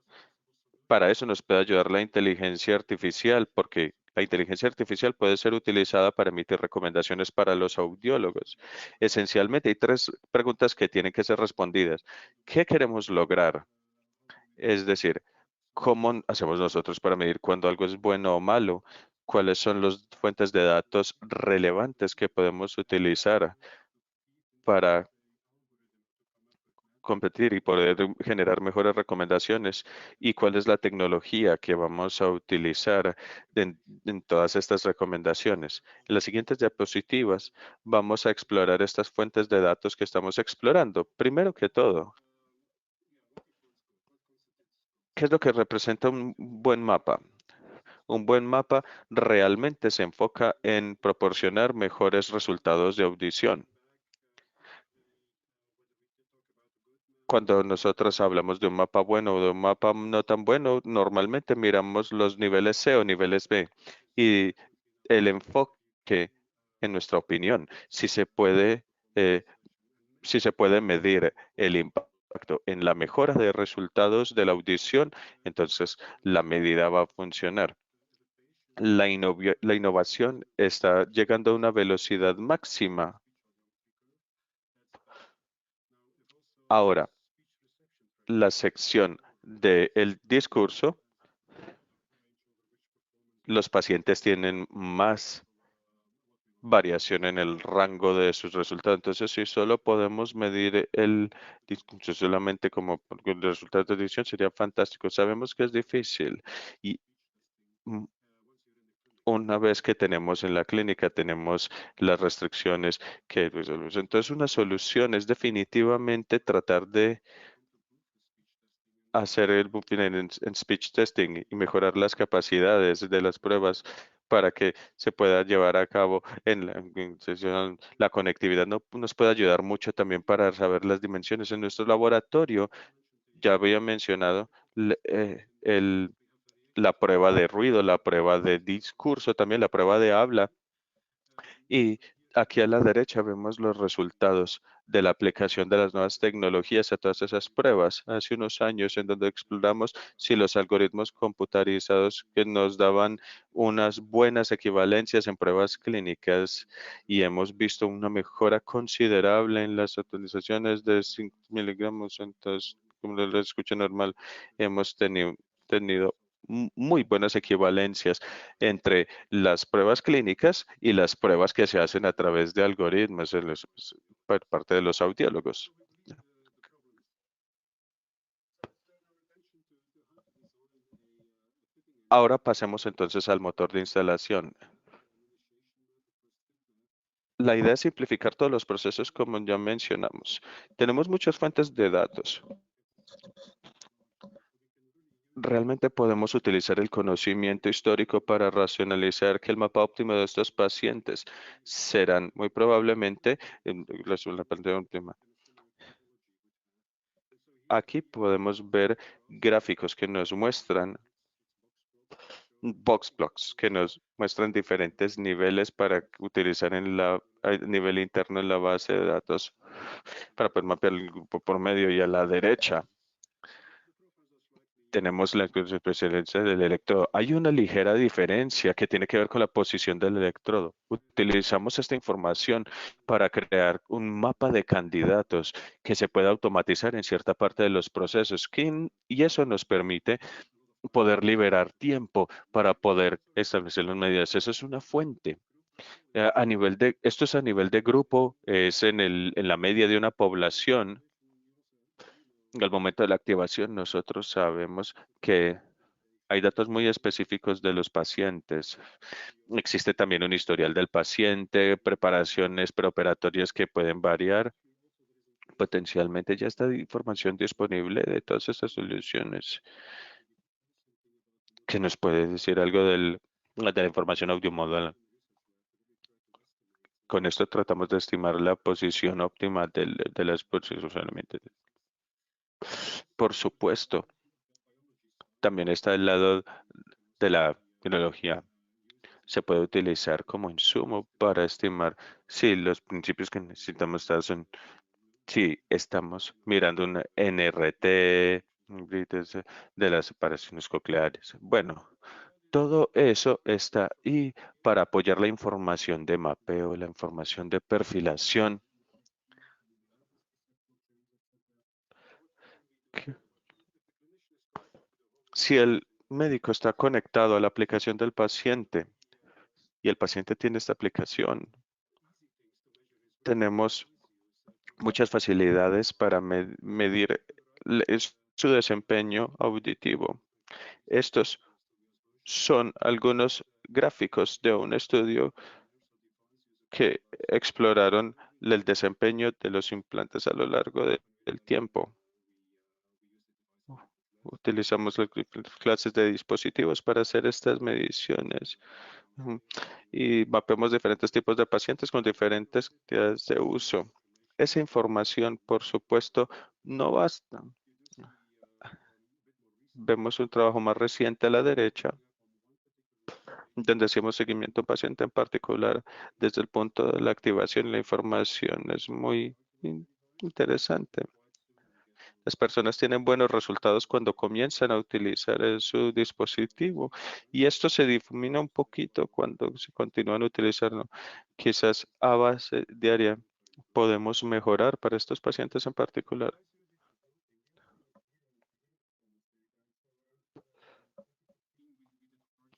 Para eso nos puede ayudar la inteligencia artificial, porque la inteligencia artificial puede ser utilizada para emitir recomendaciones para los audiólogos. Esencialmente hay tres preguntas que tienen que ser respondidas. ¿Qué queremos lograr? Es decir, ¿cómo hacemos nosotros para medir cuándo algo es bueno o malo? ¿Cuáles son las fuentes de datos relevantes que podemos utilizar para competir y poder generar mejores recomendaciones? ¿Y cuál es la tecnología que vamos a utilizar en todas estas recomendaciones? En las siguientes diapositivas vamos a explorar estas fuentes de datos que estamos explorando. Primero que todo, ¿qué es lo que representa un buen mapa? Un buen mapa realmente se enfoca en proporcionar mejores resultados de audición. Cuando nosotros hablamos de un mapa bueno o de un mapa no tan bueno, normalmente miramos los niveles C o niveles B y el enfoque, en nuestra opinión, eh, si se puede medir el impacto en la mejora de resultados de la audición, entonces la medida va a funcionar. La innovación está llegando a una velocidad máxima. Ahora, la sección del discurso, los pacientes tienen más variación en el rango de sus resultados. Entonces, si solo podemos medir el discurso solamente como el resultado de audición, sería fantástico. Sabemos que es difícil y mm, una vez que tenemos en la clínica, tenemos las restricciones que resolvemos. Entonces, una solución es definitivamente tratar de hacer el buffering en speech testing y mejorar las capacidades de las pruebas para que se pueda llevar a cabo en la conectividad. Nos puede ayudar mucho también para saber las dimensiones. En nuestro laboratorio, ya había mencionado la prueba de ruido, la prueba de discurso, también la prueba de habla. Y aquí a la derecha vemos los resultados de la aplicación de las nuevas tecnologías a todas esas pruebas. Hace unos años en donde exploramos si los algoritmos computarizados que nos daban unas buenas equivalencias en pruebas clínicas y hemos visto una mejora considerable en las utilizaciones de 5 miligramos. Entonces, como lo escucho normal, hemos tenido muy buenas equivalencias entre las pruebas clínicas y las pruebas que se hacen a través de algoritmos por parte de los audiólogos. Ahora pasemos entonces al motor de instalación. La idea es simplificar todos los procesos como ya mencionamos. Tenemos muchas fuentes de datos. Realmente podemos utilizar el conocimiento histórico para racionalizar que el mapa óptimo de estos pacientes serán muy probablemente la parte última. Aquí podemos ver gráficos que nos muestran box blocks que nos muestran diferentes niveles para utilizar a nivel interno en la base de datos para poder mapear el grupo por medio. Y a la derecha tenemos la especialidad del electrodo. Hay una ligera diferencia que tiene que ver con la posición del electrodo. Utilizamos esta información para crear un mapa de candidatos que se pueda automatizar en cierta parte de los procesos. Y eso nos permite poder liberar tiempo para poder establecer las medidas. Eso es una fuente. Esto es a nivel de grupo, es en la media de una población. Al momento de la activación, nosotros sabemos que hay datos muy específicos de los pacientes. Existe también un historial del paciente, preparaciones preoperatorias que pueden variar. Potencialmente ya está información disponible de todas estas soluciones. ¿Qué nos puede decir algo de la información audiomodal? Con esto tratamos de estimar la posición óptima de las posiciones solamente. Por supuesto, también está el lado de la tecnología. Se puede utilizar como insumo para estimar si los principios que necesitamos son, si estamos mirando un NRT de las separaciones cocleares. Bueno, todo eso está ahí para apoyar la información de mapeo, la información de perfilación. Si el médico está conectado a la aplicación del paciente y el paciente tiene esta aplicación, tenemos muchas facilidades para medir su desempeño auditivo. Estos son algunos gráficos de un estudio que exploraron el desempeño de los implantes a lo largo del tiempo. Utilizamos las clases de dispositivos para hacer estas mediciones y mapeamos diferentes tipos de pacientes con diferentes cantidades de uso. Esa información, por supuesto, no basta. Vemos un trabajo más reciente a la derecha, donde hacemos seguimiento a un paciente en particular desde el punto de la activación. La información es muy interesante. Las personas tienen buenos resultados cuando comienzan a utilizar su dispositivo y esto se difumina un poquito cuando se continúan utilizando. Quizás a base diaria podemos mejorar para estos pacientes en particular.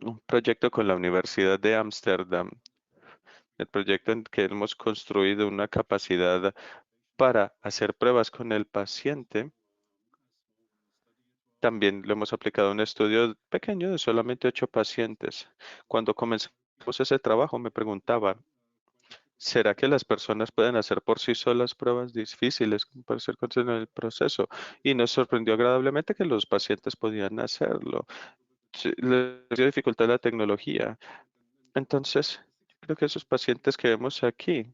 Un proyecto con la Universidad de Ámsterdam. El proyecto en que hemos construido una capacidad para hacer pruebas con el paciente. También lo hemos aplicado a un estudio pequeño de solamente 8 pacientes. Cuando comenzamos ese trabajo me preguntaba, ¿será que las personas pueden hacer por sí solas pruebas difíciles para ser conscientes en el proceso? Y nos sorprendió agradablemente que los pacientes podían hacerlo. Les dio dificultad la tecnología. Entonces, creo que esos pacientes que vemos aquí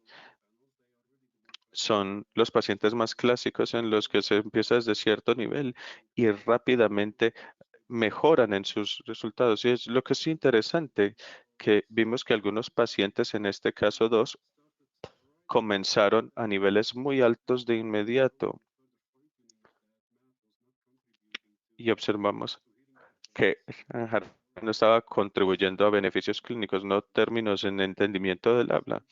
son los pacientes más clásicos en los que se empieza desde cierto nivel y rápidamente mejoran en sus resultados. Y es lo que es interesante, que vimos que algunos pacientes, en este caso dos, comenzaron a niveles muy altos de inmediato. Y observamos que no estaba contribuyendo a beneficios clínicos, no términos en entendimiento del habla.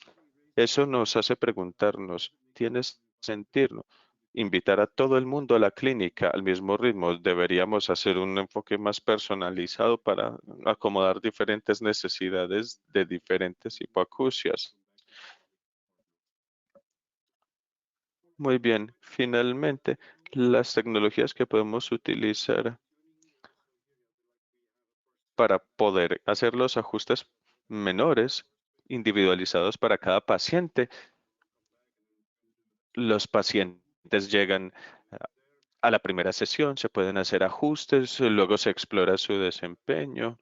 Eso nos hace preguntarnos, ¿tiene sentido invitar a todo el mundo a la clínica al mismo ritmo? ¿Deberíamos hacer un enfoque más personalizado para acomodar diferentes necesidades de diferentes hipoacusias? Muy bien, finalmente, las tecnologías que podemos utilizar para poder hacer los ajustes menores, individualizados para cada paciente. Los pacientes llegan a la primera sesión, se pueden hacer ajustes, luego se explora su desempeño.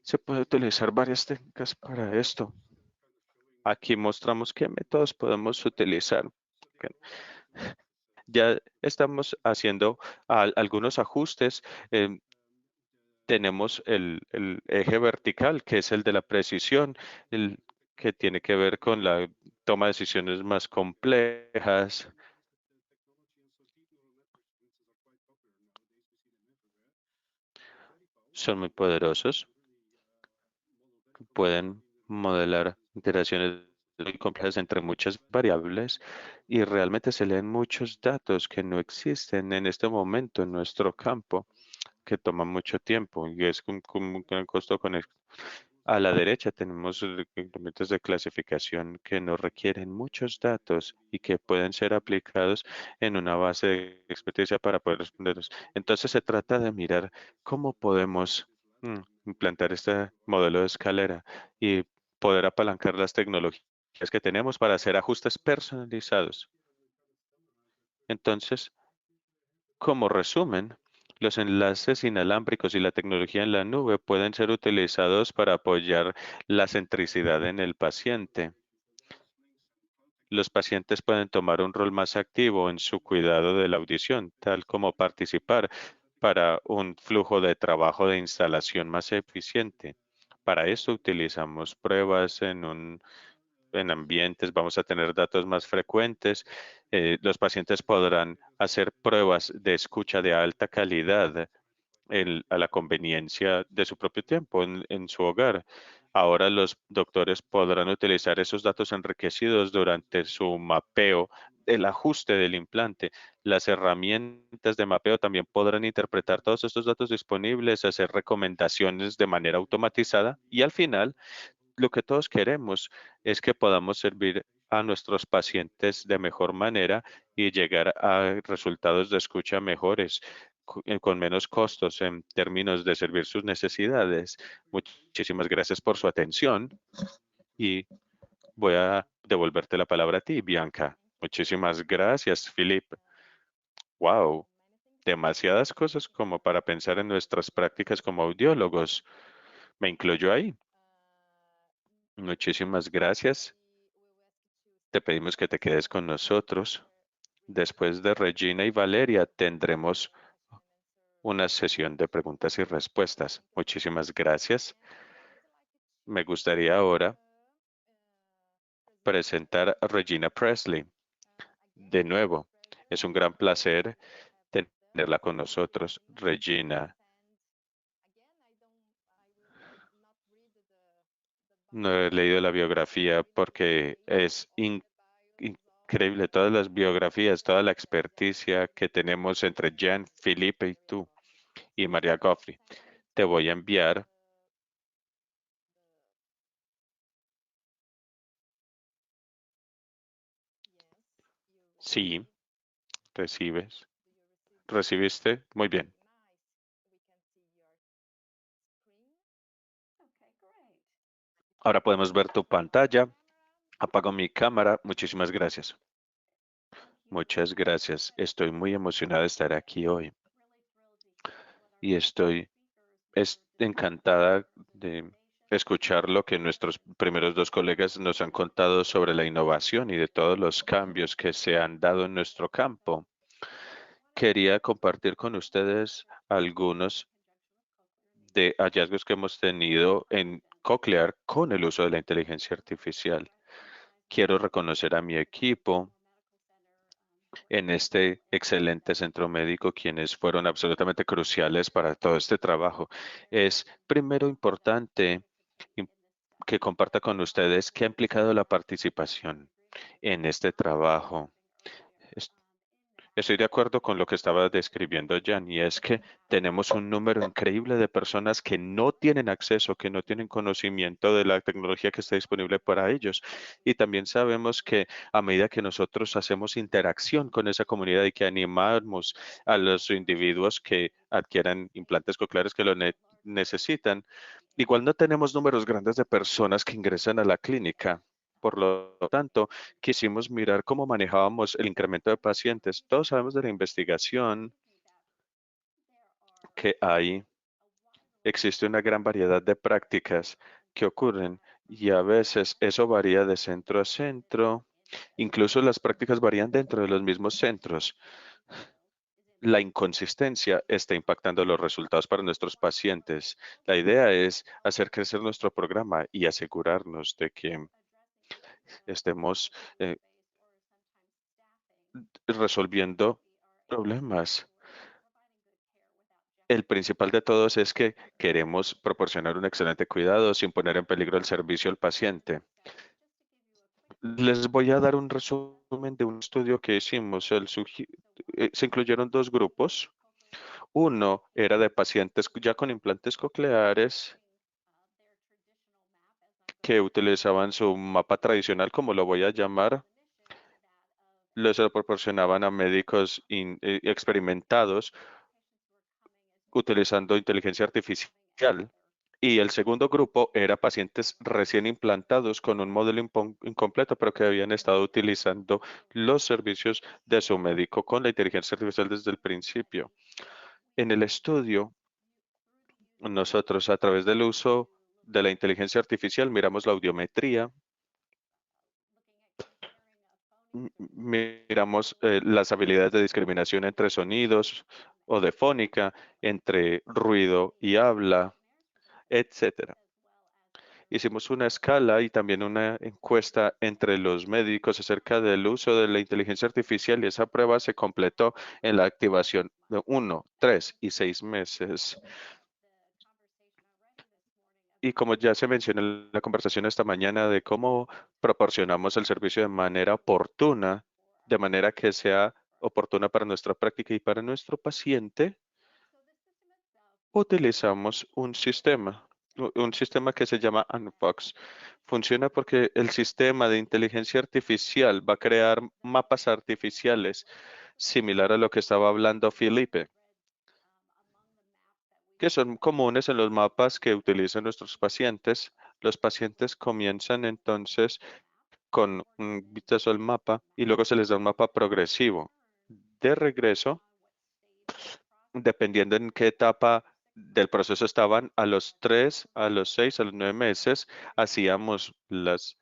Se puede utilizar varias técnicas para esto. Aquí mostramos qué métodos podemos utilizar. Ya estamos haciendo algunos ajustes. Tenemos el eje vertical, que es el de la precisión, el que tiene que ver con la toma de decisiones más complejas. Son muy poderosos, pueden modelar interacciones muy complejas entre muchas variables y realmente se leen muchos datos que no existen en este momento en nuestro campo, que toma mucho tiempo y es un gran costo con a la derecha tenemos elementos de clasificación que no requieren muchos datos y que pueden ser aplicados en una base de experticia para poder responderlos. Entonces se trata de mirar cómo podemos implantar este modelo de escalera y poder apalancar las tecnologías que tenemos para hacer ajustes personalizados. Entonces, como resumen, los enlaces inalámbricos y la tecnología en la nube pueden ser utilizados para apoyar la centricidad en el paciente. Los pacientes pueden tomar un rol más activo en su cuidado de la audición, tal como participar para un flujo de trabajo de instalación más eficiente. Para eso utilizamos pruebas en ambientes, vamos a tener datos más frecuentes. Los pacientes podrán hacer pruebas de escucha de alta calidad a la conveniencia de su propio tiempo en su hogar. Ahora los doctores podrán utilizar esos datos enriquecidos durante su mapeo, el ajuste del implante. Las herramientas de mapeo también podrán interpretar todos estos datos disponibles, hacer recomendaciones de manera automatizada y al final lo que todos queremos es que podamos servir a nuestros pacientes de mejor manera y llegar a resultados de escucha mejores, con menos costos en términos de servir sus necesidades. Muchísimas gracias por su atención y voy a devolverte la palabra a ti, Bianca. Muchísimas gracias, Philip. Wow, demasiadas cosas como para pensar en nuestras prácticas como audiólogos. Me incluyo ahí. Muchísimas gracias. Te pedimos que te quedes con nosotros. Después de Regina y Valeria tendremos una sesión de preguntas y respuestas. Muchísimas gracias. Me gustaría ahora presentar a Regina Presley. De nuevo, es un gran placer tenerla con nosotros. Regina, no he leído la biografía porque es increíble todas las biografías, toda la experticia que tenemos entre Jan, Felipe y tú y María Goffrey. Te voy a enviar. Sí, recibes. ¿Recibiste? Muy bien. Ahora podemos ver tu pantalla. Apago mi cámara. Muchísimas gracias. Muchas gracias. Estoy muy emocionada de estar aquí hoy. Y estoy encantada de escuchar lo que nuestros primeros dos colegas nos han contado sobre la innovación y de todos los cambios que se han dado en nuestro campo. Quería compartir con ustedes algunos de hallazgos que hemos tenido en Cochlear con el uso de la inteligencia artificial. Quiero reconocer a mi equipo en este excelente centro médico, quienes fueron absolutamente cruciales para todo este trabajo. Es primero importante que comparta con ustedes qué ha implicado la participación en este trabajo. Estoy de acuerdo con lo que estaba describiendo Jan, y es que tenemos un número increíble de personas que no tienen acceso, que no tienen conocimiento de la tecnología que está disponible para ellos. Y también sabemos que a medida que nosotros hacemos interacción con esa comunidad y que animamos a los individuos que adquieran implantes cocleares que lo necesitan, igual no tenemos números grandes de personas que ingresan a la clínica. Por lo tanto, quisimos mirar cómo manejábamos el incremento de pacientes. Todos sabemos de la investigación que existe una gran variedad de prácticas que ocurren y a veces eso varía de centro a centro. Incluso las prácticas varían dentro de los mismos centros. La inconsistencia está impactando los resultados para nuestros pacientes. La idea es hacer crecer nuestro programa y asegurarnos de que estemos resolviendo problemas. El principal de todos es que queremos proporcionar un excelente cuidado sin poner en peligro el servicio al paciente. Les voy a dar un resumen de un estudio que hicimos. Se incluyeron dos grupos. Uno era de pacientes ya con implantes cocleares que utilizaban su mapa tradicional, como lo voy a llamar. Les proporcionaban a médicos experimentados utilizando inteligencia artificial. Y el segundo grupo era pacientes recién implantados con un modelo incompleto, pero que habían estado utilizando los servicios de su médico con la inteligencia artificial desde el principio. En el estudio, nosotros a través del uso de la inteligencia artificial miramos la audiometría, miramos las habilidades de discriminación entre sonidos o de fónica, entre ruido y habla, etcétera. Hicimos una escala y también una encuesta entre los médicos acerca del uso de la inteligencia artificial, y esa prueba se completó en la activación de 1, 3 y 6 meses. Y como ya se mencionó en la conversación esta mañana de cómo proporcionamos el servicio de manera oportuna, de manera que sea oportuna para nuestra práctica y para nuestro paciente, utilizamos un sistema que se llama Unfox. Funciona porque el sistema de inteligencia artificial va a crear mapas artificiales similar a lo que estaba hablando Felipe, que son comunes en los mapas que utilizan nuestros pacientes. Los pacientes comienzan entonces con un vistazo al mapa y luego se les da un mapa progresivo. De regreso, dependiendo en qué etapa del proceso estaban, a los 3, a los 6, a los 9 meses, hacíamos las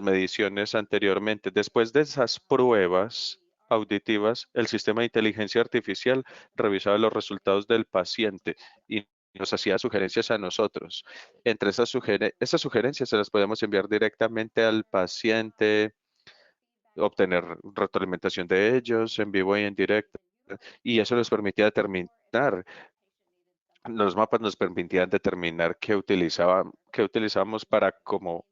mediciones anteriormente. Después de esas pruebas auditivas, el sistema de inteligencia artificial revisaba los resultados del paciente y nos hacía sugerencias a nosotros. Entre esas sugerencias se las podemos enviar directamente al paciente, obtener retroalimentación de ellos en vivo y en directo, y eso nos permitía determinar, los mapas nos permitían determinar qué utilizábamos para, como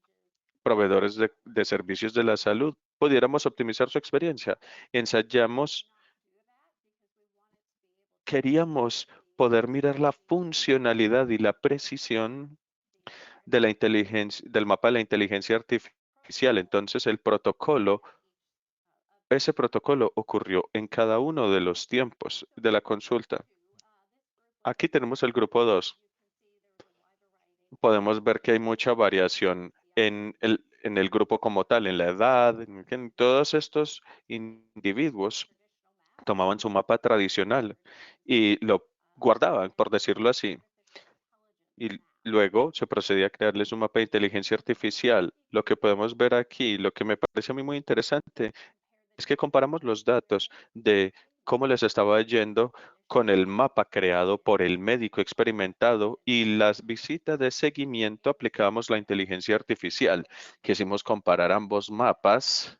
proveedores de servicios de la salud, pudiéramos optimizar su experiencia. Queríamos poder mirar la funcionalidad y la precisión de la del mapa de la inteligencia artificial. Entonces, ese protocolo ocurrió en cada uno de los tiempos de la consulta. Aquí tenemos el grupo 2. Podemos ver que hay mucha variación en el grupo como tal, en la edad, en todos estos individuos tomaban su mapa tradicional y lo guardaban, por decirlo así. Y Luego se procedía a crearles un mapa de inteligencia artificial. Lo que podemos ver aquí, lo que me parece a mí muy interesante, es que comparamos los datos de cómo les estaba yendo con el mapa creado por el médico experimentado y las visitas de seguimiento aplicábamos la inteligencia artificial. Quisimos comparar ambos mapas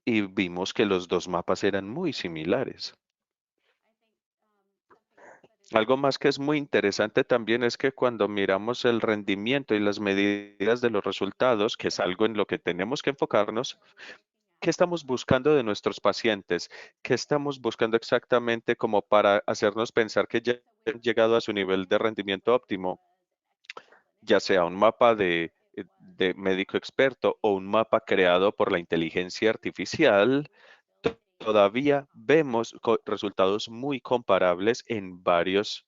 y vimos que los dos mapas eran muy similares. Algo más que es muy interesante también es que cuando miramos el rendimiento y las medidas de los resultados, que es algo en lo que tenemos que enfocarnos, ¿qué estamos buscando de nuestros pacientes? ¿Qué estamos buscando exactamente como para hacernos pensar que ya han llegado a su nivel de rendimiento óptimo? Ya sea un mapa de médico experto o un mapa creado por la inteligencia artificial, todavía vemos resultados muy comparables en varios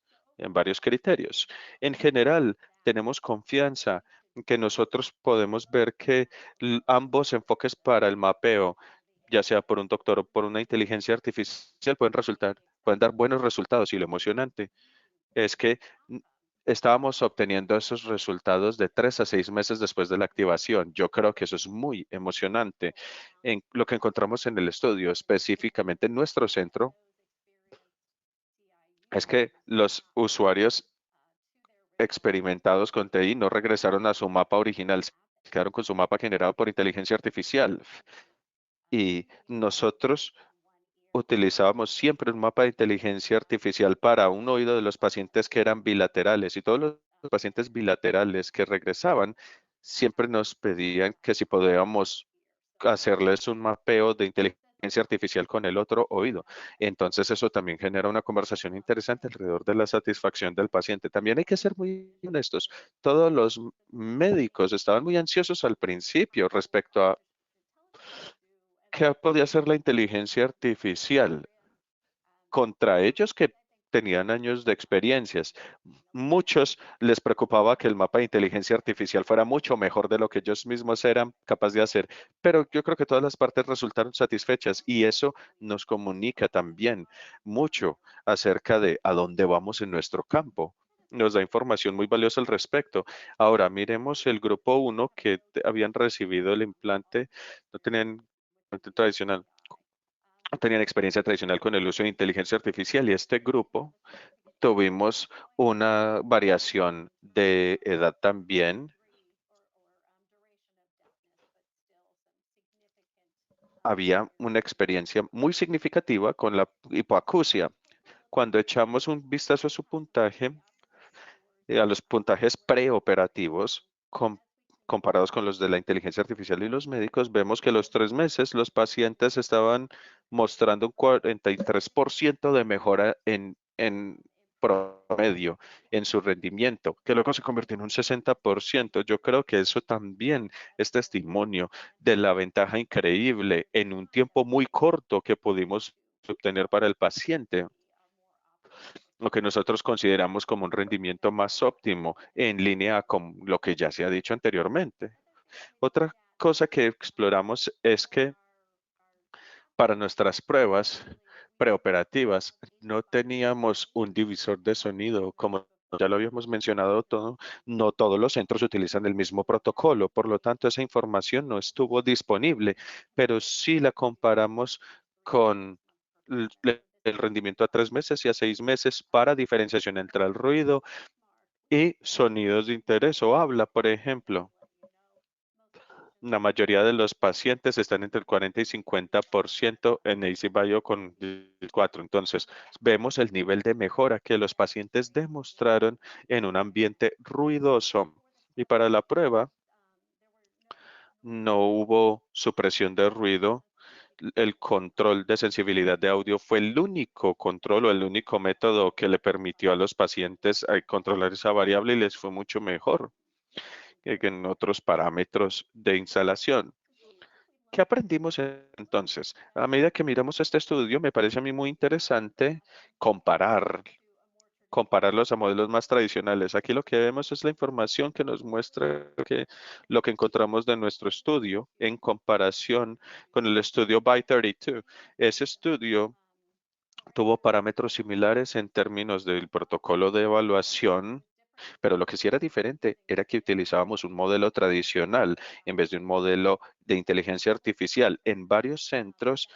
criterios. En general, tenemos confianza en que nosotros podemos ver que ambos enfoques para el mapeo, ya sea por un doctor o por una inteligencia artificial, pueden dar buenos resultados. Y lo emocionante es que estábamos obteniendo esos resultados de 3 a 6 meses después de la activación. Yo creo que eso es muy emocionante. En lo que encontramos en el estudio, específicamente en nuestro centro, es que los usuarios experimentados con TI no regresaron a su mapa original, se quedaron con su mapa generado por inteligencia artificial. Y nosotros utilizábamos siempre un mapa de inteligencia artificial para un oído de los pacientes que eran bilaterales y todos los pacientes bilaterales que regresaban siempre nos pedían que si podíamos hacerles un mapeo de inteligencia artificial con el otro oído. Entonces eso también genera una conversación interesante alrededor de la satisfacción del paciente. También hay que ser muy honestos. Todos los médicos estaban muy ansiosos al principio respecto a qué podía hacer la inteligencia artificial contra ellos que tenían años de experiencias. Muchos les preocupaba que el mapa de inteligencia artificial fuera mucho mejor de lo que ellos mismos eran capaces de hacer, pero yo creo que todas las partes resultaron satisfechas y eso nos comunica también mucho acerca de a dónde vamos en nuestro campo. Nos da información muy valiosa al respecto. Ahora, miremos el grupo 1 que habían recibido el implante, no tenían implante tradicional, tenían experiencia tradicional con el uso de inteligencia artificial y este grupo tuvimos una variación de edad también. Había una experiencia muy significativa con la hipoacusia. Cuando echamos un vistazo a su puntaje, a los puntajes preoperativos, comparados con los de la inteligencia artificial y los médicos, vemos que a los 3 meses los pacientes estaban mostrando un 43% de mejora en promedio en su rendimiento, que luego se convirtió en un 60%. Yo creo que eso también es testimonio de la ventaja increíble en un tiempo muy corto que pudimos obtener para el paciente, lo que nosotros consideramos como un rendimiento más óptimo en línea con lo que ya se ha dicho anteriormente. Otra cosa que exploramos es que para nuestras pruebas preoperativas no teníamos un divisor de sonido, como ya lo habíamos mencionado todo, no todos los centros utilizan el mismo protocolo, por lo tanto esa información no estuvo disponible, pero sí la comparamos con el rendimiento a 3 meses y a 6 meses para diferenciación entre el ruido y sonidos de interés o habla, por ejemplo. La mayoría de los pacientes están entre el 40 y 50% en ACBio con 4. Entonces, vemos el nivel de mejora que los pacientes demostraron en un ambiente ruidoso. Y para la prueba, no hubo supresión de ruido. El control de sensibilidad de audio fue el único control o el único método que le permitió a los pacientes controlar esa variable y les fue mucho mejor que en otros parámetros de instalación. ¿Qué aprendimos entonces? A medida que miramos este estudio, me parece a mí muy interesante compararlos a modelos más tradicionales. Aquí lo que vemos es la información que nos muestra que lo que encontramos de nuestro estudio en comparación con el estudio By32. Ese estudio tuvo parámetros similares en términos del protocolo de evaluación, pero lo que sí era diferente era que utilizábamos un modelo tradicional en vez de un modelo de inteligencia artificial. En varios centros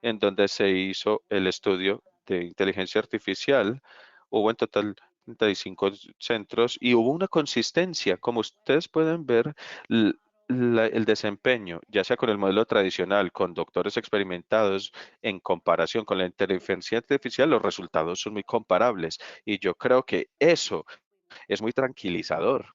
en donde se hizo el estudio de inteligencia artificial, hubo en total 35 centros y hubo una consistencia. Como ustedes pueden ver, el desempeño, ya sea con el modelo tradicional, con doctores experimentados, en comparación con la inteligencia artificial, los resultados son muy comparables. Y yo creo que eso es muy tranquilizador.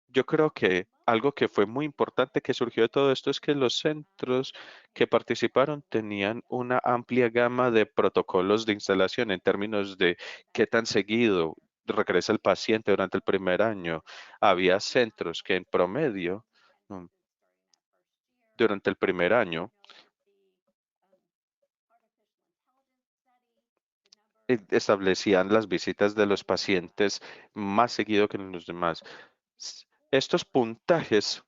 Yo creo que algo que fue muy importante que surgió de todo esto es que los centros que participaron tenían una amplia gama de protocolos de instalación en términos de qué tan seguido regresa el paciente durante el primer año. Había centros que en promedio, mm, durante el primer año, establecían las visitas de los pacientes más seguido que en los demás. Estos puntajes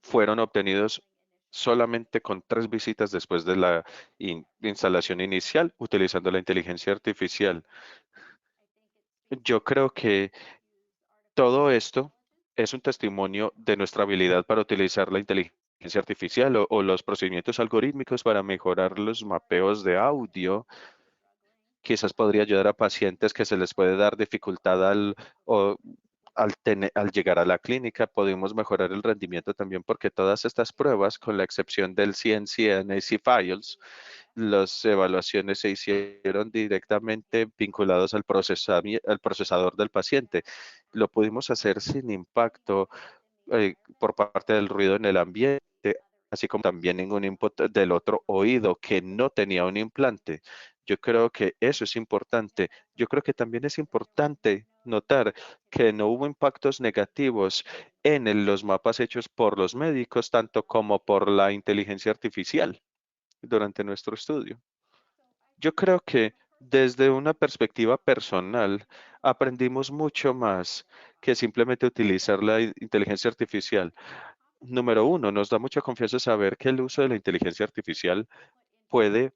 fueron obtenidos solamente con 3 visitas después de la instalación inicial utilizando la inteligencia artificial. Yo creo que todo esto es un testimonio de nuestra habilidad para utilizar la inteligencia artificial o los procedimientos algorítmicos para mejorar los mapeos de audio. Quizás podría ayudar a pacientes que se les puede dar dificultad al llegar a la clínica. Podemos mejorar el rendimiento también porque todas estas pruebas, con la excepción del CNC NAC Files, las evaluaciones se hicieron directamente vinculados al procesador del paciente. Lo pudimos hacer sin impacto por parte del ruido en el ambiente, así como también ningún input del otro oído que no tenía un implante. Yo creo que eso es importante. Yo creo que también es importante notar que no hubo impactos negativos en los mapas hechos por los médicos, tanto como por la inteligencia artificial durante nuestro estudio. Yo creo que desde una perspectiva personal aprendimos mucho más que simplemente utilizar la inteligencia artificial. Número uno, nos da mucha confianza saber que el uso de la inteligencia artificial puede,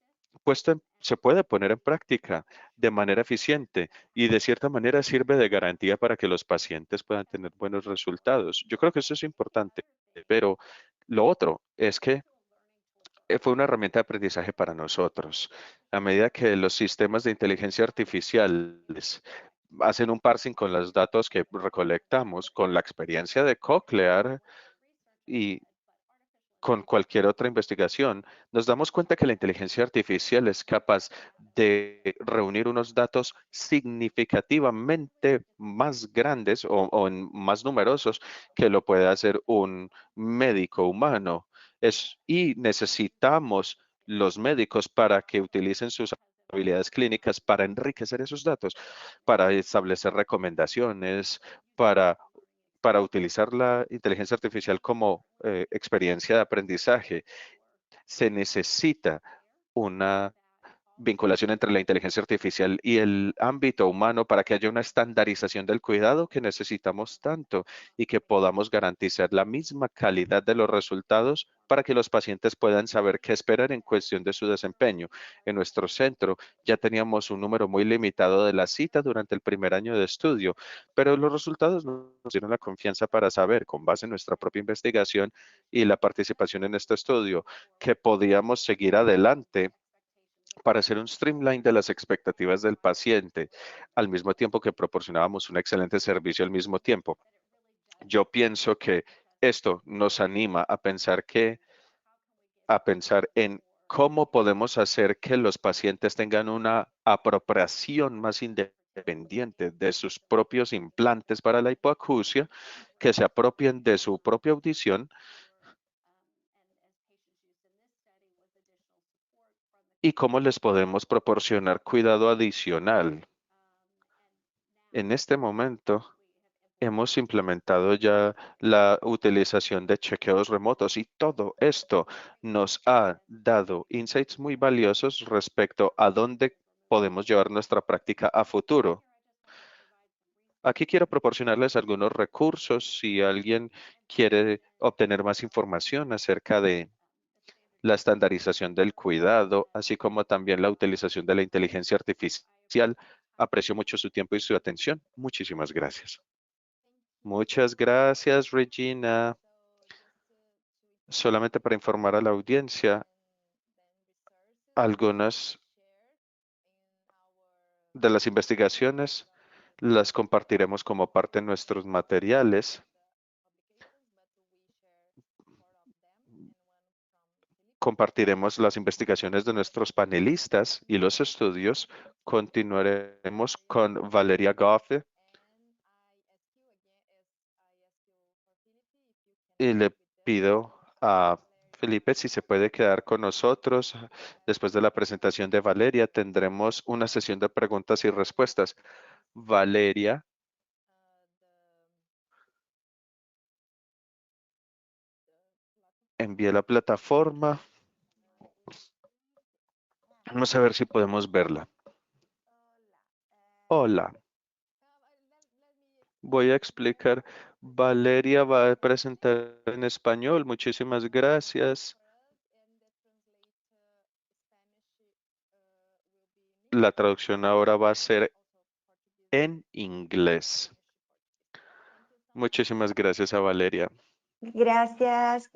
se puede poner en práctica de manera eficiente y de cierta manera sirve de garantía para que los pacientes puedan tener buenos resultados. Yo creo que eso es importante, pero lo otro es que fue una herramienta de aprendizaje para nosotros. A medida que los sistemas de inteligencia artificial hacen un parsing con los datos que recolectamos, con la experiencia de Cochlear y con cualquier otra investigación, nos damos cuenta que la inteligencia artificial es capaz de reunir unos datos significativamente más grandes o más numerosos que lo puede hacer un médico humano. Y necesitamos los médicos para que utilicen sus habilidades clínicas para enriquecer esos datos, para establecer recomendaciones, para utilizar la inteligencia artificial como experiencia de aprendizaje. Se necesita una vinculación entre la inteligencia artificial y el ámbito humano para que haya una estandarización del cuidado que necesitamos tanto y que podamos garantizar la misma calidad de los resultados para que los pacientes puedan saber qué esperar en cuestión de su desempeño. En nuestro centro ya teníamos un número muy limitado de la cita durante el primer año de estudio, pero los resultados nos dieron la confianza para saber, con base en nuestra propia investigación y la participación en este estudio, que podíamos seguir adelante para hacer un streamline de las expectativas del paciente, al mismo tiempo que proporcionábamos un excelente servicio al mismo tiempo. Yo pienso que esto nos anima a pensar en cómo podemos hacer que los pacientes tengan una apropiación más independiente de sus propios implantes para la hipoacusia, que se apropien de su propia audición y cómo les podemos proporcionar cuidado adicional. En este momento, hemos implementado ya la utilización de chequeos remotos y todo esto nos ha dado insights muy valiosos respecto a dónde podemos llevar nuestra práctica a futuro. Aquí quiero proporcionarles algunos recursos si alguien quiere obtener más información acerca de la estandarización del cuidado, así como también la utilización de la inteligencia artificial. Aprecio mucho su tiempo y su atención. Muchísimas gracias. Muchas gracias, Regina. Solamente para informar a la audiencia, algunas de las investigaciones las compartiremos como parte de nuestros materiales. Compartiremos las investigaciones de nuestros panelistas y los estudios. Continuaremos con Valeria Goffe. Y le pido a Felipe si se puede quedar con nosotros. Después de la presentación de Valeria, tendremos una sesión de preguntas y respuestas. Valeria. Envié la plataforma. Vamos a ver si podemos verla. Hola. Voy a explicar. Valeria va a presentar en español. Muchísimas gracias. La traducción ahora va a ser en inglés. Muchísimas gracias a Valeria. Gracias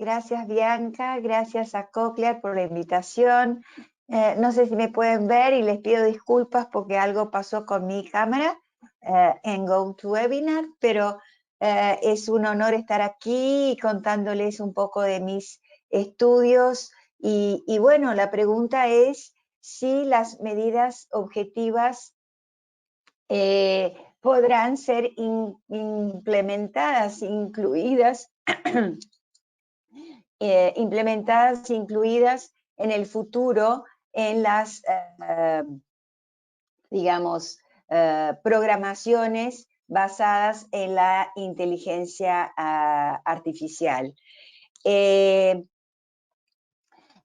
Bianca, gracias a Cochlear por la invitación. No sé si me pueden ver y les pido disculpas porque algo pasó con mi cámara en GoToWebinar, pero es un honor estar aquí contándoles un poco de mis estudios y bueno, la pregunta es si las medidas objetivas podrán ser implementadas, incluidas en el futuro en las, digamos, programaciones basadas en la inteligencia artificial. En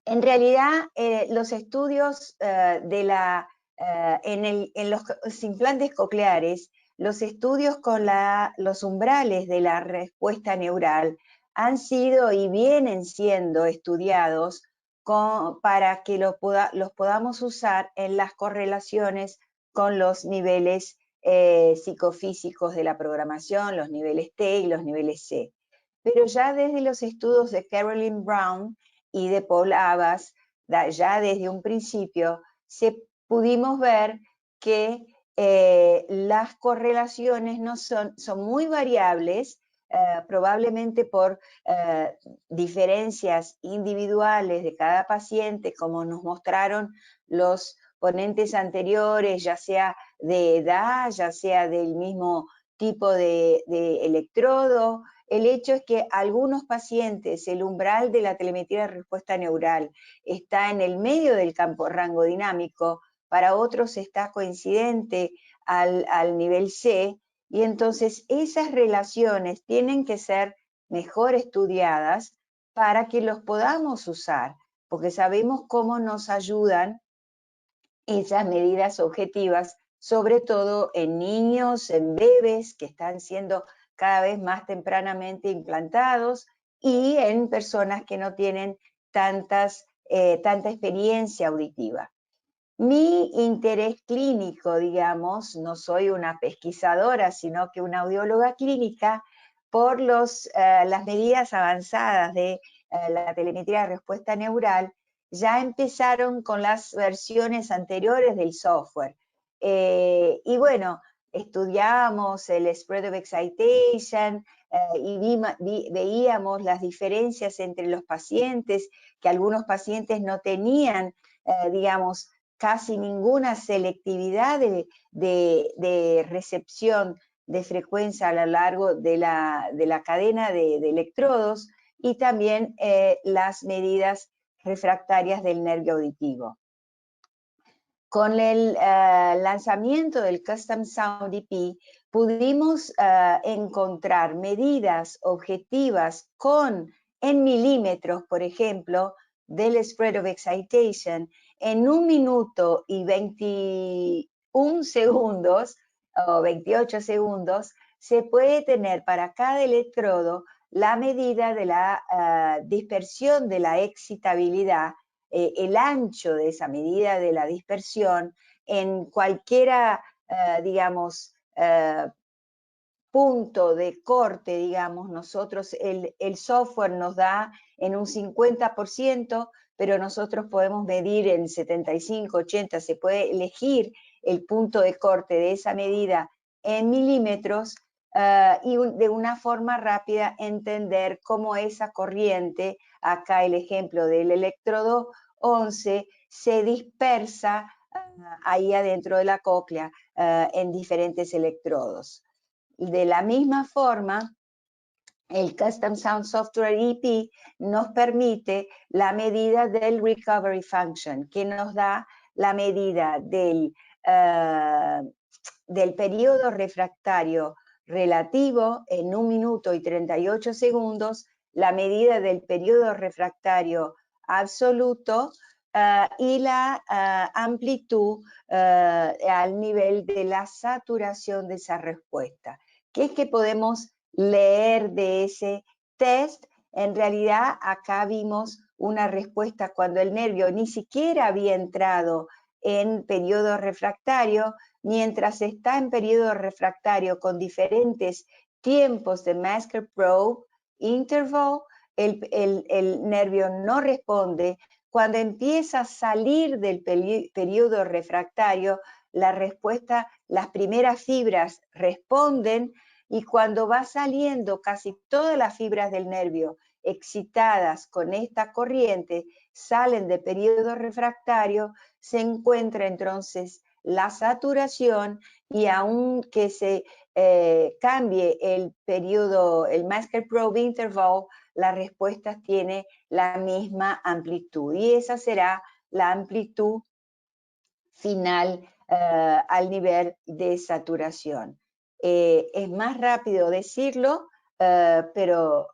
realidad, los estudios en los implantes cocleares, los estudios con los umbrales de la respuesta neural han sido y vienen siendo estudiados para que los podamos usar en las correlaciones con los niveles psicofísicos de la programación, los niveles T y los niveles C. Pero ya desde los estudios de Carolyn Brown y de Paul Abbas, ya desde un principio, pudimos ver que las correlaciones son muy variables, probablemente por diferencias individuales de cada paciente, como nos mostraron los ponentes anteriores, ya sea de edad, ya sea del mismo tipo de electrodo. El hecho es que algunos pacientes, el umbral de la telemetría de respuesta neural está en el medio del campo rango dinámico, para otros está coincidente al nivel C, y entonces esas relaciones tienen que ser mejor estudiadas para que los podamos usar, porque sabemos cómo nos ayudan esas medidas objetivas, sobre todo en niños, en bebés que están siendo cada vez más tempranamente implantados y en personas que no tienen tanta experiencia auditiva. Mi interés clínico, digamos, no soy una pesquisadora, sino que una audióloga clínica, por las medidas avanzadas de la telemetría de respuesta neural, ya empezaron con las versiones anteriores del software. Y bueno, estudiábamos el spread of excitation y veíamos las diferencias entre los pacientes, que algunos pacientes no tenían, digamos, casi ninguna selectividad de recepción de frecuencia a lo largo de la cadena de electrodos, y también las medidas refractarias del nervio auditivo. Con el lanzamiento del Custom Sound EP pudimos encontrar medidas objetivas en milímetros, por ejemplo, del spread of excitation en 1 minuto y 21 segundos o 28 segundos. Se puede tener para cada electrodo la medida de la dispersión de la excitabilidad, el ancho de esa medida de la dispersión en cualquiera, digamos, punto de corte, digamos, nosotros, el software nos da en un 50%, pero nosotros podemos medir en 75, 80, se puede elegir el punto de corte de esa medida en milímetros y de una forma rápida entender cómo esa corriente, acá el ejemplo del electrodo 11, se dispersa ahí adentro de la cóclea en diferentes electrodos. De la misma forma, el Custom Sound Software EP nos permite la medida del Recovery Function, que nos da la medida del periodo refractario relativo en 1 minuto y 38 segundos, la medida del periodo refractario absoluto y la amplitud al nivel de la saturación de esa respuesta. ¿Qué es que podemos leer de ese test? En realidad acá vimos una respuesta cuando el nervio ni siquiera había entrado en periodo refractario, mientras está en periodo refractario con diferentes tiempos de Masker Probe Interval, el nervio no responde. Cuando empieza a salir del periodo refractario, la respuesta, las primeras fibras responden, y cuando va saliendo casi todas las fibras del nervio excitadas con esta corriente, salen de periodo refractario, se encuentra entonces la saturación, y aunque se cambie el periodo, el Masker Probe Interval, la respuesta tiene la misma amplitud, y esa será la amplitud final al nivel de saturación. Es más rápido decirlo, pero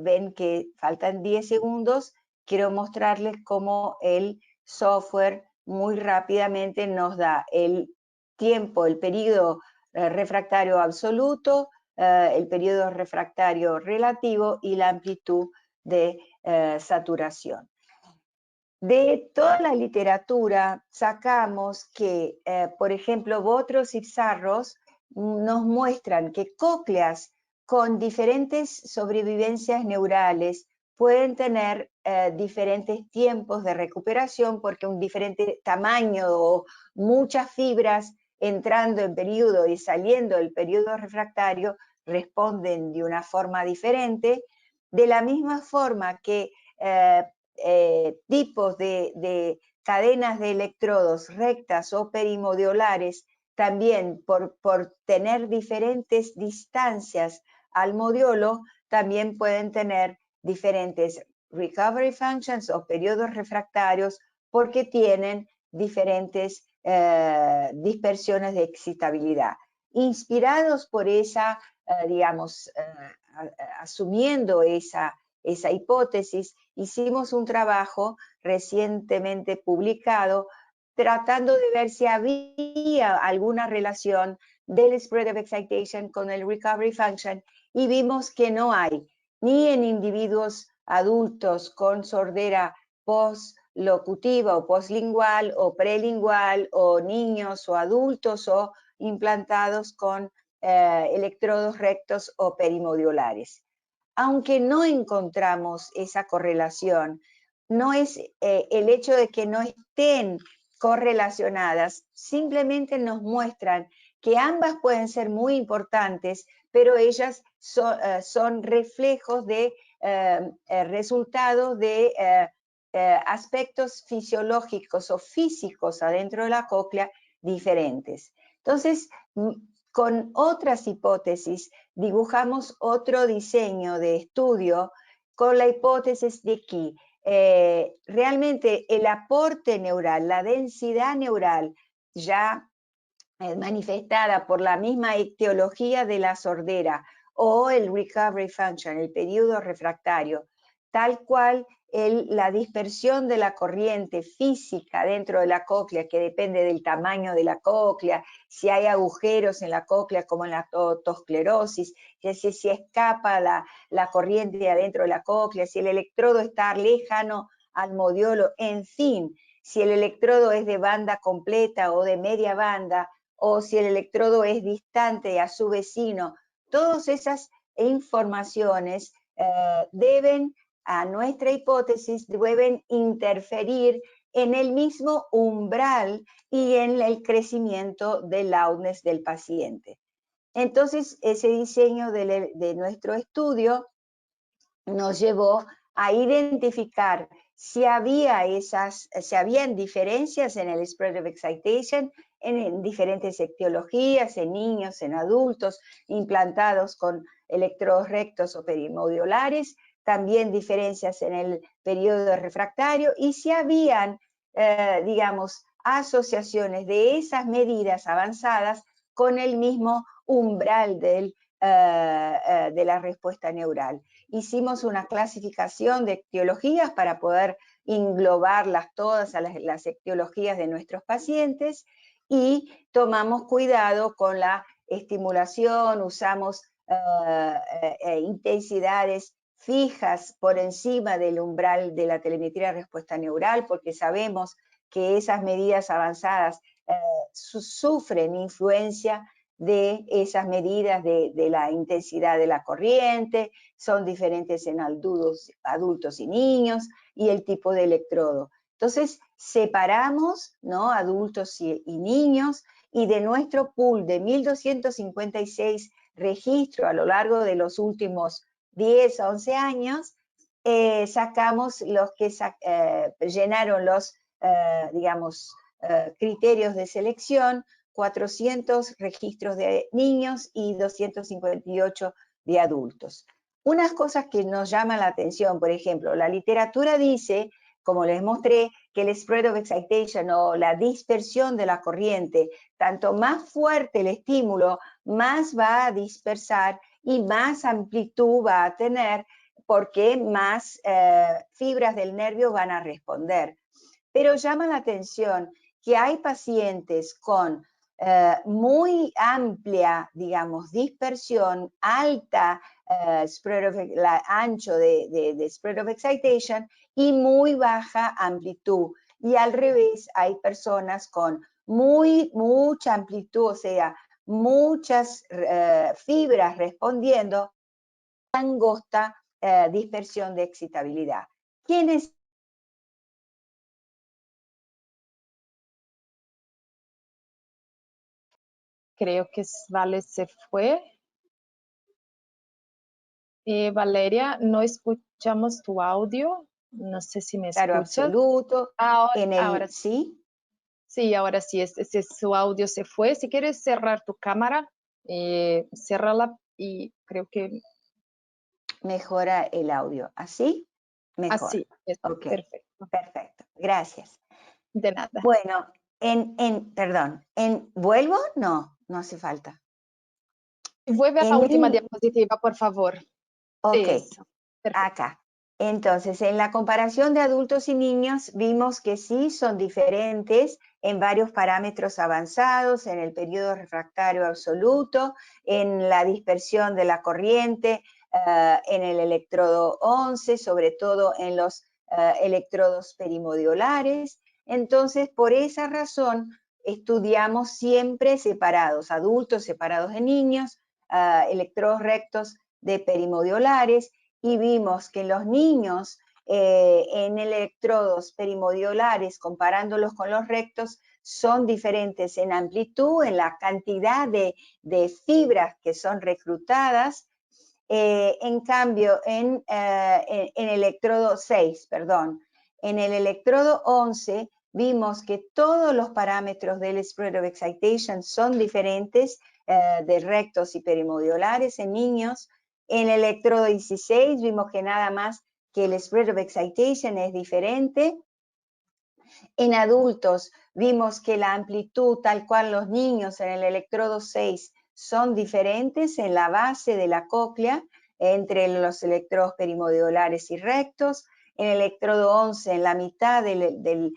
ven que faltan 10 segundos. Quiero mostrarles cómo el software muy rápidamente nos da el tiempo, el periodo refractario absoluto, el periodo refractario relativo y la amplitud de saturación. De toda la literatura sacamos que, por ejemplo, Botros y Psarros nos muestran que cócleas con diferentes sobrevivencias neurales pueden tener diferentes tiempos de recuperación, porque un diferente tamaño o muchas fibras entrando en periodo y saliendo del periodo refractario responden de una forma diferente. De la misma forma que tipos de cadenas de electrodos rectas o perimodiolares, también por tener diferentes distancias al modiolo, también pueden tener diferentes recovery functions o periodos refractarios, porque tienen diferentes dispersiones de excitabilidad. Inspirados por esa, digamos, asumiendo esa hipótesis, hicimos un trabajo recientemente publicado tratando de ver si había alguna relación del spread of excitation con el recovery function, y vimos que no hay, ni en individuos adultos con sordera postlocutiva o postlingual o prelingual, o niños o adultos o implantados con electrodos rectos o perimodiolares. Aunque no encontramos esa correlación, no es el hecho de que no estén correlacionadas, simplemente nos muestran que ambas pueden ser muy importantes, pero ellas son reflejos de resultados de aspectos fisiológicos o físicos adentro de la cóclea diferentes. Entonces, con otras hipótesis, dibujamos otro diseño de estudio con la hipótesis de que realmente el aporte neural, la densidad neural, ya manifestada por la misma etiología de la sordera o el recovery function, el periodo refractario, tal cual la dispersión de la corriente física dentro de la cóclea, que depende del tamaño de la cóclea, si hay agujeros en la cóclea como en la otosclerosis, es decir, si escapa la corriente adentro de la cóclea, si el electrodo está lejano al modiolo, en fin, si el electrodo es de banda completa o de media banda, o si el electrodo es distante a su vecino, todas esas informaciones deben, a nuestra hipótesis, deben interferir en el mismo umbral y en el crecimiento del loudness del paciente. Entonces, ese diseño de nuestro estudio nos llevó a identificar si habían diferencias en el spread of excitation en diferentes etiologías, en niños, en adultos, implantados con electrodos rectos o perimodiolares, también diferencias en el periodo refractario, y si habían, digamos, asociaciones de esas medidas avanzadas con el mismo umbral de la respuesta neural. Hicimos una clasificación de etiologías para poder englobarlas todas a las etiologías de nuestros pacientes, y tomamos cuidado con la estimulación, usamos intensidades fijas por encima del umbral de la telemetría de respuesta neural, porque sabemos que esas medidas avanzadas sufren influencia de esas medidas de la intensidad de la corriente, son diferentes en adultos y niños, y el tipo de electrodo. Entonces, separamos, ¿no?, adultos y niños, y de nuestro pool de 1.256 registros a lo largo de los últimos 10 a 11 años, sacamos los que llenaron los, digamos, criterios de selección, 400 registros de niños y 258 de adultos. Unas cosas que nos llaman la atención, por ejemplo, la literatura dice, como les mostré, que el spread of excitation o la dispersión de la corriente, tanto más fuerte el estímulo, más va a dispersar y más amplitud va a tener, porque más fibras del nervio van a responder. Pero llama la atención que hay pacientes con muy amplia, digamos, dispersión, alta ancho de spread of excitation y muy baja amplitud. Y al revés, hay personas con mucha amplitud, o sea, muchas fibras respondiendo, angosta dispersión de excitabilidad. ¿Quiénes? Creo que Vale se fue. Valeria, no escuchamos tu audio. No sé si me Claro, escuchas. absoluto. Ahora ¿sí? Sí, ahora sí, su audio se fue. Si quieres cerrar tu cámara, ciérrala y creo que... Mejora el audio. ¿Así? Mejor. Así, Ok, perfecto. perfecto. Gracias. De nada. Bueno, perdón, ¿vuelvo? No, no hace falta. Vuelve a la última diapositiva, por favor. Ok, Eso, acá. Entonces, en la comparación de adultos y niños, vimos que sí son diferentes en varios parámetros avanzados, en el periodo refractario absoluto, en la dispersión de la corriente, en el electrodo 11, sobre todo en los electrodos perimodiolares. Entonces, por esa razón, estudiamos siempre separados, adultos separados de niños, electrodos rectos de perimodiolares, y vimos que los niños en electrodos perimodiolares, comparándolos con los rectos, son diferentes en amplitud, en la cantidad de fibras que son reclutadas. En cambio, en electrodo 6, perdón, en el electrodo 11 vimos que todos los parámetros del spread of excitation son diferentes de rectos y perimodiolares en niños. En el electrodo 16 vimos que nada más que el spread of excitation es diferente. En adultos vimos que la amplitud, tal cual los niños en el electrodo 6, son diferentes en la base de la cóclea entre los electrodos perimodiolares y rectos. en el electrodo 11, en la mitad de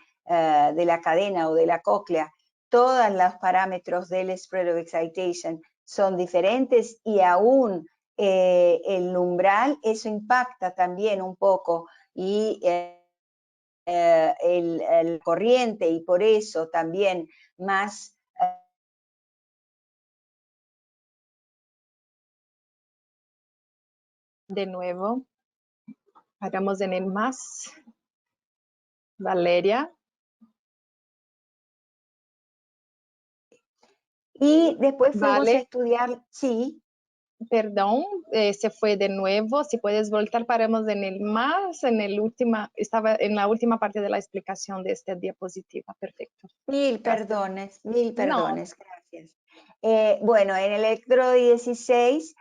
la cadena o de la cóclea, todos los parámetros del spread of excitation son diferentes y aún el umbral, eso impacta también un poco y el corriente, y por eso también más de nuevo, hagamos en el más. Valeria. Y después fuimos Vale. a estudiar, sí. Perdón, se fue de nuevo. Si puedes voltar, paramos en el más, estaba en la última parte de la explicación de esta diapositiva. Perfecto. Mil Gracias. perdones, gracias. Bueno, en el electrodo 16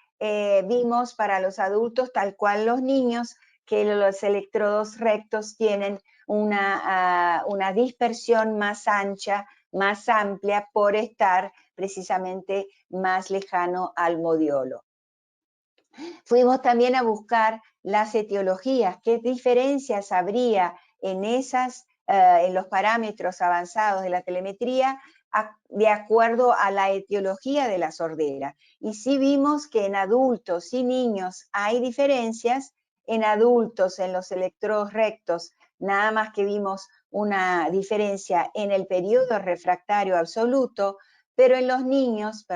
vimos para los adultos, tal cual los niños, que los electrodos rectos tienen una dispersión más ancha, más amplia, por estar precisamente más lejano al modiolo. Fuimos también a buscar las etiologías, qué diferencias habría en en los parámetros avanzados de la telemetría de acuerdo a la etiología de la sordera. Y sí vimos que en adultos y niños hay diferencias. En adultos, en los electrodos rectos, nada más que vimos una diferencia en el periodo refractario absoluto, pero en los niños,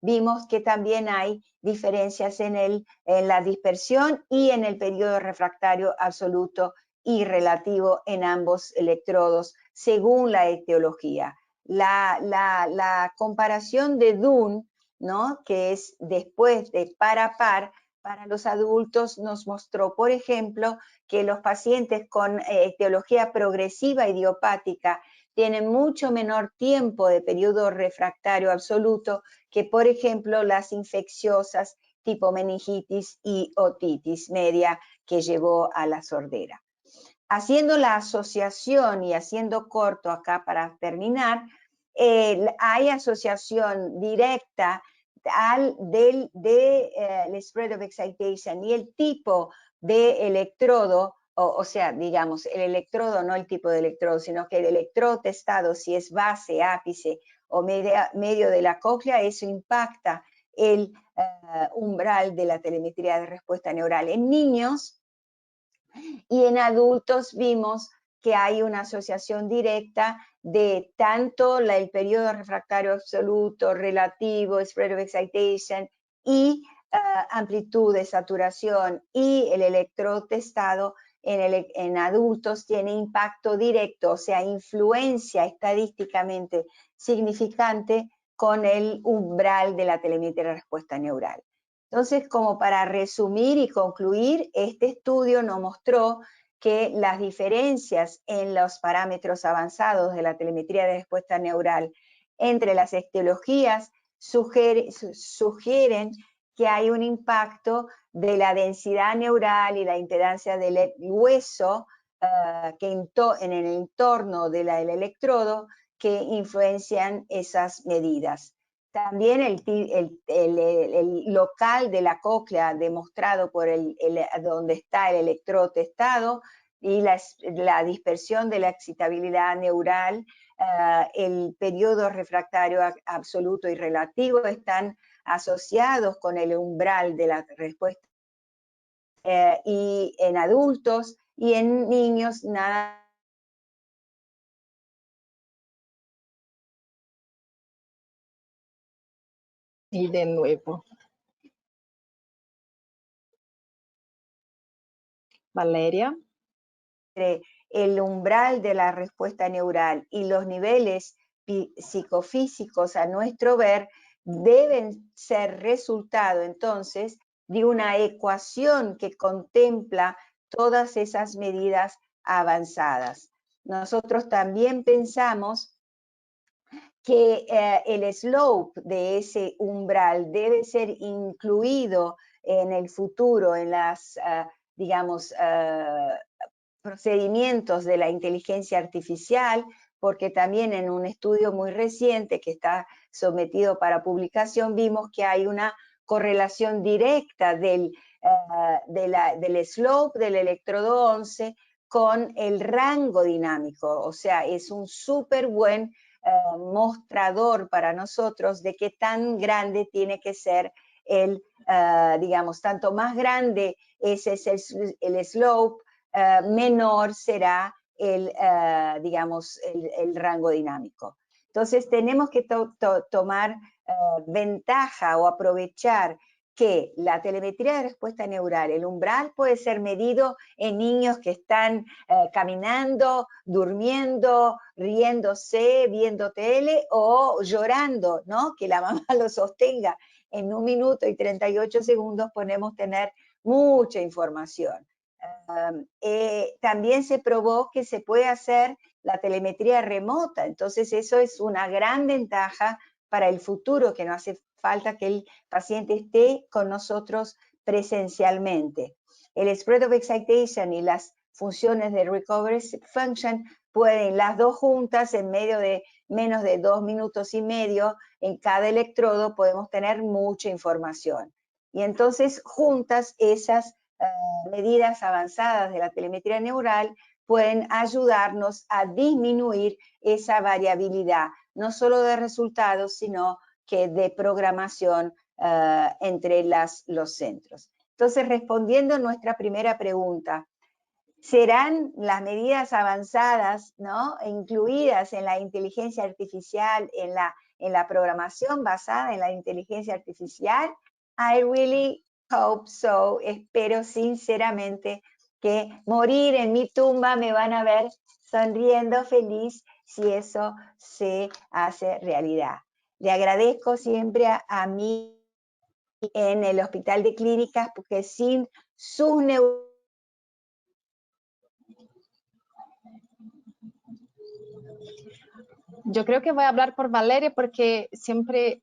vimos que también hay diferencias en la dispersión y en el periodo refractario absoluto y relativo en ambos electrodos, según la etiología. La comparación de Dunn, ¿no?, que es después de par a par, para los adultos nos mostró, por ejemplo, que los pacientes con etiología progresiva idiopática tienen mucho menor tiempo de periodo refractario absoluto que, por ejemplo, las infecciosas tipo meningitis y otitis media que llevó a la sordera. Haciendo la asociación y haciendo corto acá para terminar, hay asociación directa del spread of excitation y el tipo de electrodo, o sea, digamos, el electrodo, no el tipo de electrodo, sino que el electrodo testado, si es base, ápice o medio de la cóclea, eso impacta el umbral de la telemetría de respuesta neural. En niños y en adultos vimos que hay una asociación directa de tanto el periodo refractario absoluto, relativo, spread of excitation y amplitud de saturación, y el electrodo testado en adultos tiene impacto directo, o sea, influencia estadísticamente significante con el umbral de la telemetría de respuesta neural. Entonces, como para resumir y concluir, este estudio nos mostró que las diferencias en los parámetros avanzados de la telemetría de respuesta neural entre las etiologías sugieren que hay un impacto de la densidad neural y la impedancia del hueso en el entorno del electrodo que influencian esas medidas. También el local de la cóclea demostrado por donde está el electrodo testado y la dispersión de la excitabilidad neural, el periodo refractario absoluto y relativo están asociados con el umbral de la respuesta y en adultos y en niños nada. Y de nuevo. Valeria. El umbral de la respuesta neural y los niveles psicofísicos, a nuestro ver, deben ser resultado entonces de una ecuación que contempla todas esas medidas avanzadas. Nosotros también pensamos que el slope de ese umbral debe ser incluido en el futuro en las, digamos, procedimientos de la inteligencia artificial, porque también en un estudio muy reciente que está sometido para publicación vimos que hay una correlación directa del slope del electrodo 11 con el rango dinámico, o sea, es un súper buen mostrador para nosotros de qué tan grande tiene que ser el, digamos, tanto más grande ese es el slope, menor será el, digamos, el rango dinámico. Entonces tenemos que tomar ventaja o aprovechar que la telemetría de respuesta neural, el umbral puede ser medido en niños que están caminando, durmiendo, riéndose, viendo tele o llorando, ¿no? Que la mamá lo sostenga. En 1 minuto y 38 segundos podemos tener mucha información. También se probó que se puede hacer la telemetría remota, entonces eso es una gran ventaja para el futuro, que no hace falta que el paciente esté con nosotros presencialmente. El spread of excitation y las funciones de recovery function pueden las dos juntas en medio de menos de 2 minutos y medio en cada electrodo, podemos tener mucha información. Y entonces juntas esas medidas avanzadas de la telemetría neural pueden ayudarnos a disminuir esa variabilidad, no solo de resultados, sino que de programación entre los centros. Entonces, respondiendo a nuestra primera pregunta, ¿serán las medidas avanzadas, ¿no?, incluidas en la inteligencia artificial, en la programación basada en la inteligencia artificial? I really hope so. Espero sinceramente que morir en mi tumba me van a ver sonriendo feliz si eso se hace realidad. Le agradezco siempre a mí en el Hospital de Clínicas, porque sin sus Yo creo que voy a hablar por Valeria porque siempre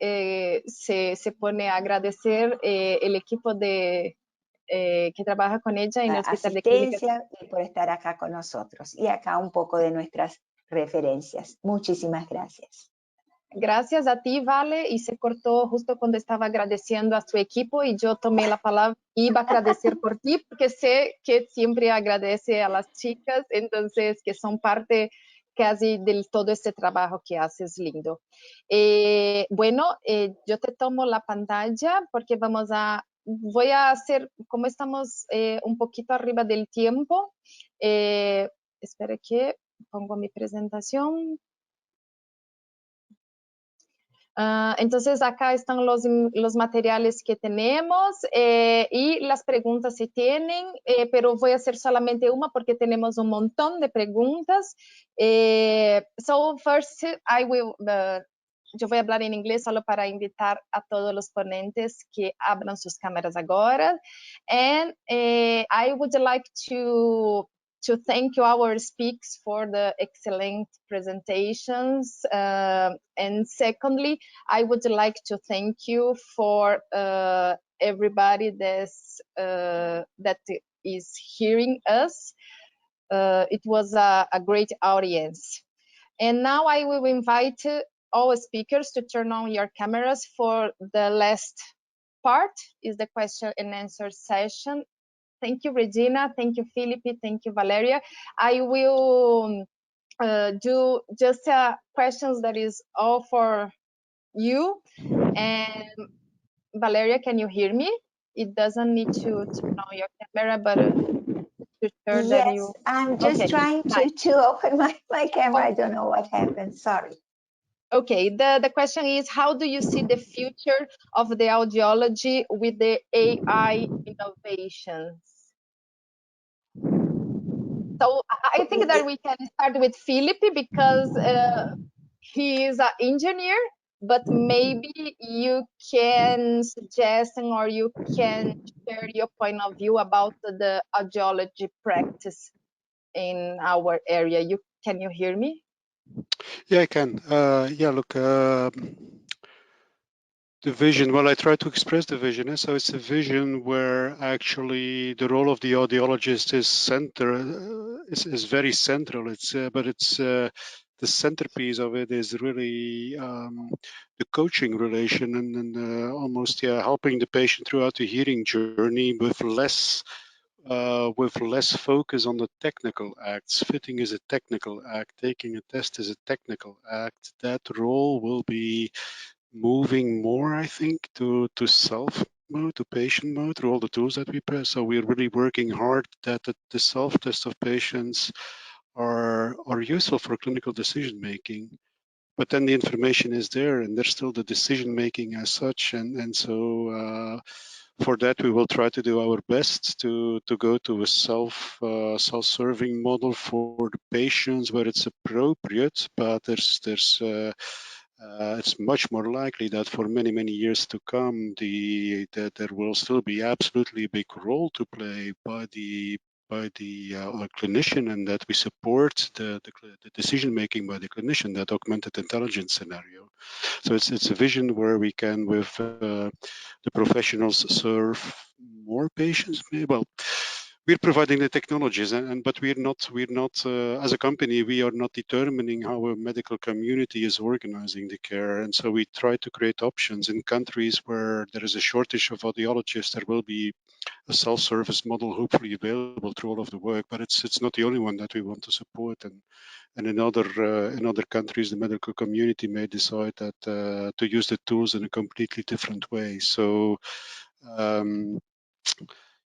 se pone a agradecer el equipo que trabaja con ella en el Hospital de Clínicas. asistencia y por estar acá con nosotros. Y acá un poco de nuestras referencias. Muchísimas gracias. Gracias a ti, Vale, y se cortó justo cuando estaba agradeciendo a su equipo y yo tomé la palabra, iba a agradecer por ti, porque sé que siempre agradece a las chicas, entonces que son parte casi de todo este trabajo que haces lindo. Bueno, yo te tomo la pantalla porque voy a hacer, como estamos un poquito arriba del tiempo, espera que pongo mi presentación. Entonces acá están los materiales que tenemos y las preguntas se tienen, pero voy a hacer solamente una porque tenemos un montón de preguntas. So first yo voy a hablar en inglés solo para invitar a todos los ponentes que abran sus cámaras ahora. And I would like to thank you, our speakers, for the excellent presentations. And secondly, I would like to thank you for everybody that is hearing us. It was a great audience. And now I will invite all speakers to turn on your cameras for the last part, is the question and answer session. Thank you, Regina. Thank you, Felipe. Thank you, Valeria. I will do just questions that is all for you. And Valeria, can you hear me? It doesn't need to turn on your camera, but to sure yes, that you... I'm just trying to open my camera. I don't know what happened. Sorry. Okay, the question is, how do you see the future of the audiology with the AI innovations? So I think that we can start with Felipe because he is an engineer, but maybe you can suggest or you can share your point of view about the audiology practice in our area. Can you hear me? Yeah, I can. Yeah, look, the vision, well, I try to express the vision. So it's a vision where actually the role of the audiologist is very central. But the centerpiece of it is really the coaching relation and almost helping the patient throughout the hearing journey with less with less focus on the technical acts. Fitting is a technical act, taking a test is a technical act. That role will be moving more, I think, to self mode, to patient mode through all the tools that we press. So we're really working hard that the self-test of patients are useful for clinical decision making. But then the information is there, and there's still the decision making as such, and so for that we will try to do our best to go to a self-serving model for the patients where it's appropriate. But it's much more likely that for many years to come, that there will still be absolutely a big role to play by the clinician, and that we support the decision making by the clinician, that augmented intelligence scenario. So it's a vision where we can, with the professionals, serve more patients. Well, we're providing the technologies, but we're not as a company, we are not determining how a medical community is organizing the care. And so we try to create options in countries where there is a shortage of audiologists. There will be a self-service model hopefully available through all of the work, but it's not the only one that we want to support. And in other countries, the medical community may decide that to use the tools in a completely different way. So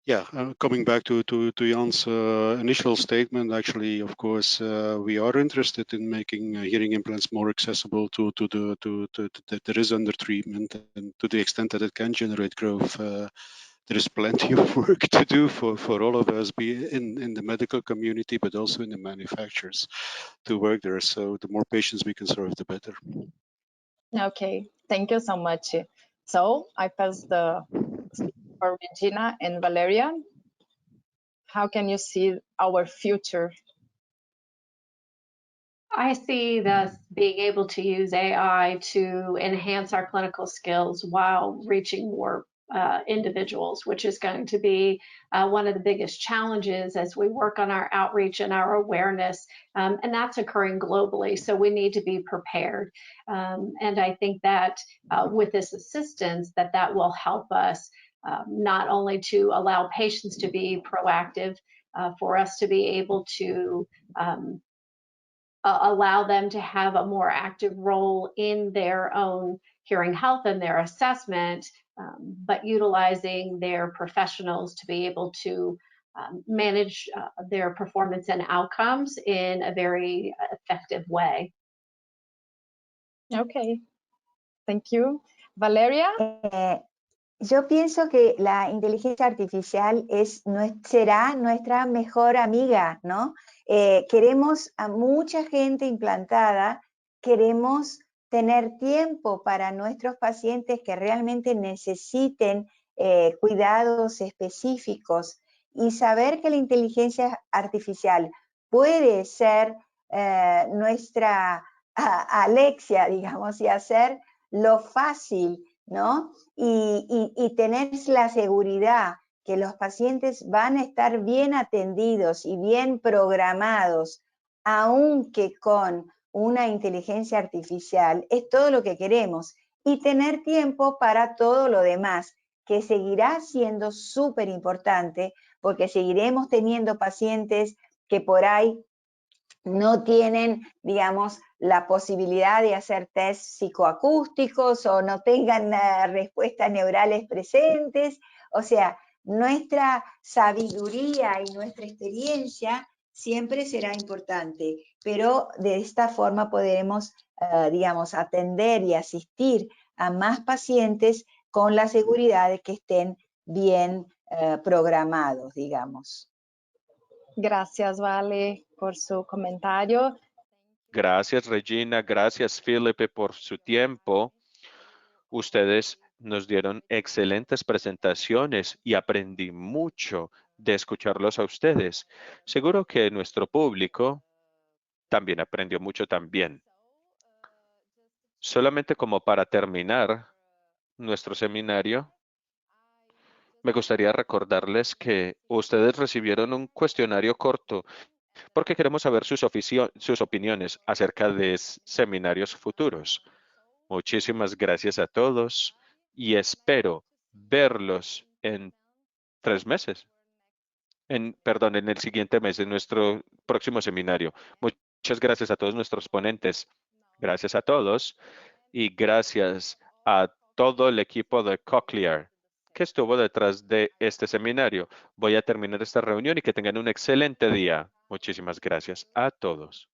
yeah, coming back to Jan's initial statement, actually, of course, we are interested in making hearing implants more accessible to there is under treatment, and to the extent that it can generate growth. There is plenty of work to do for all of us, be in the medical community, but also in the manufacturers, to work there. So the more patients we can serve, the better. Okay, thank you so much. So I pass the for Regina and Valeria. How can you see our future? I see us being able to use AI to enhance our clinical skills while reaching more individuals, which is going to be one of the biggest challenges as we work on our outreach and our awareness, and that's occurring globally, so we need to be prepared. And I think that with this assistance, that will help us not only to allow patients to be proactive, for us to be able to allow them to have a more active role in their own hearing health and their assessment, but utilizing their professionals to be able to manage their performance and outcomes in a very effective way. Okay, thank you. Valeria? Yo pienso que la inteligencia artificial será nuestra mejor amiga, ¿no? Queremos a mucha gente implantada, queremos tener tiempo para nuestros pacientes que realmente necesiten cuidados específicos, y saber que la inteligencia artificial puede ser nuestra Alexia, digamos, y hacer lo fácil, ¿no? Y tener la seguridad que los pacientes van a estar bien atendidos y bien programados, aunque con una inteligencia artificial, es todo lo que queremos. Y tener tiempo para todo lo demás, que seguirá siendo súper importante, porque seguiremos teniendo pacientes que por ahí no tienen, digamos, la posibilidad de hacer test psicoacústicos o no tengan respuestas neurales presentes. O sea, nuestra sabiduría y nuestra experiencia siempre será importante, pero de esta forma podremos, digamos, atender y asistir a más pacientes con la seguridad de que estén bien programados, digamos. Gracias, Vale, por su comentario. Gracias, Regina. Gracias, Felipe, por su tiempo. Ustedes nos dieron excelentes presentaciones y aprendí mucho de escucharlos a ustedes. Seguro que nuestro público también aprendió mucho también. Solamente como para terminar nuestro seminario, me gustaría recordarles que ustedes recibieron un cuestionario corto porque queremos saber sus opiniones acerca de seminarios futuros. Muchísimas gracias a todos y espero verlos en 3 meses. en el siguiente mes, en nuestro próximo seminario. Muchas gracias a todos nuestros ponentes. Gracias a todos y gracias a todo el equipo de Cochlear que estuvo detrás de este seminario. Voy a terminar esta reunión y que tengan un excelente día. Muchísimas gracias a todos.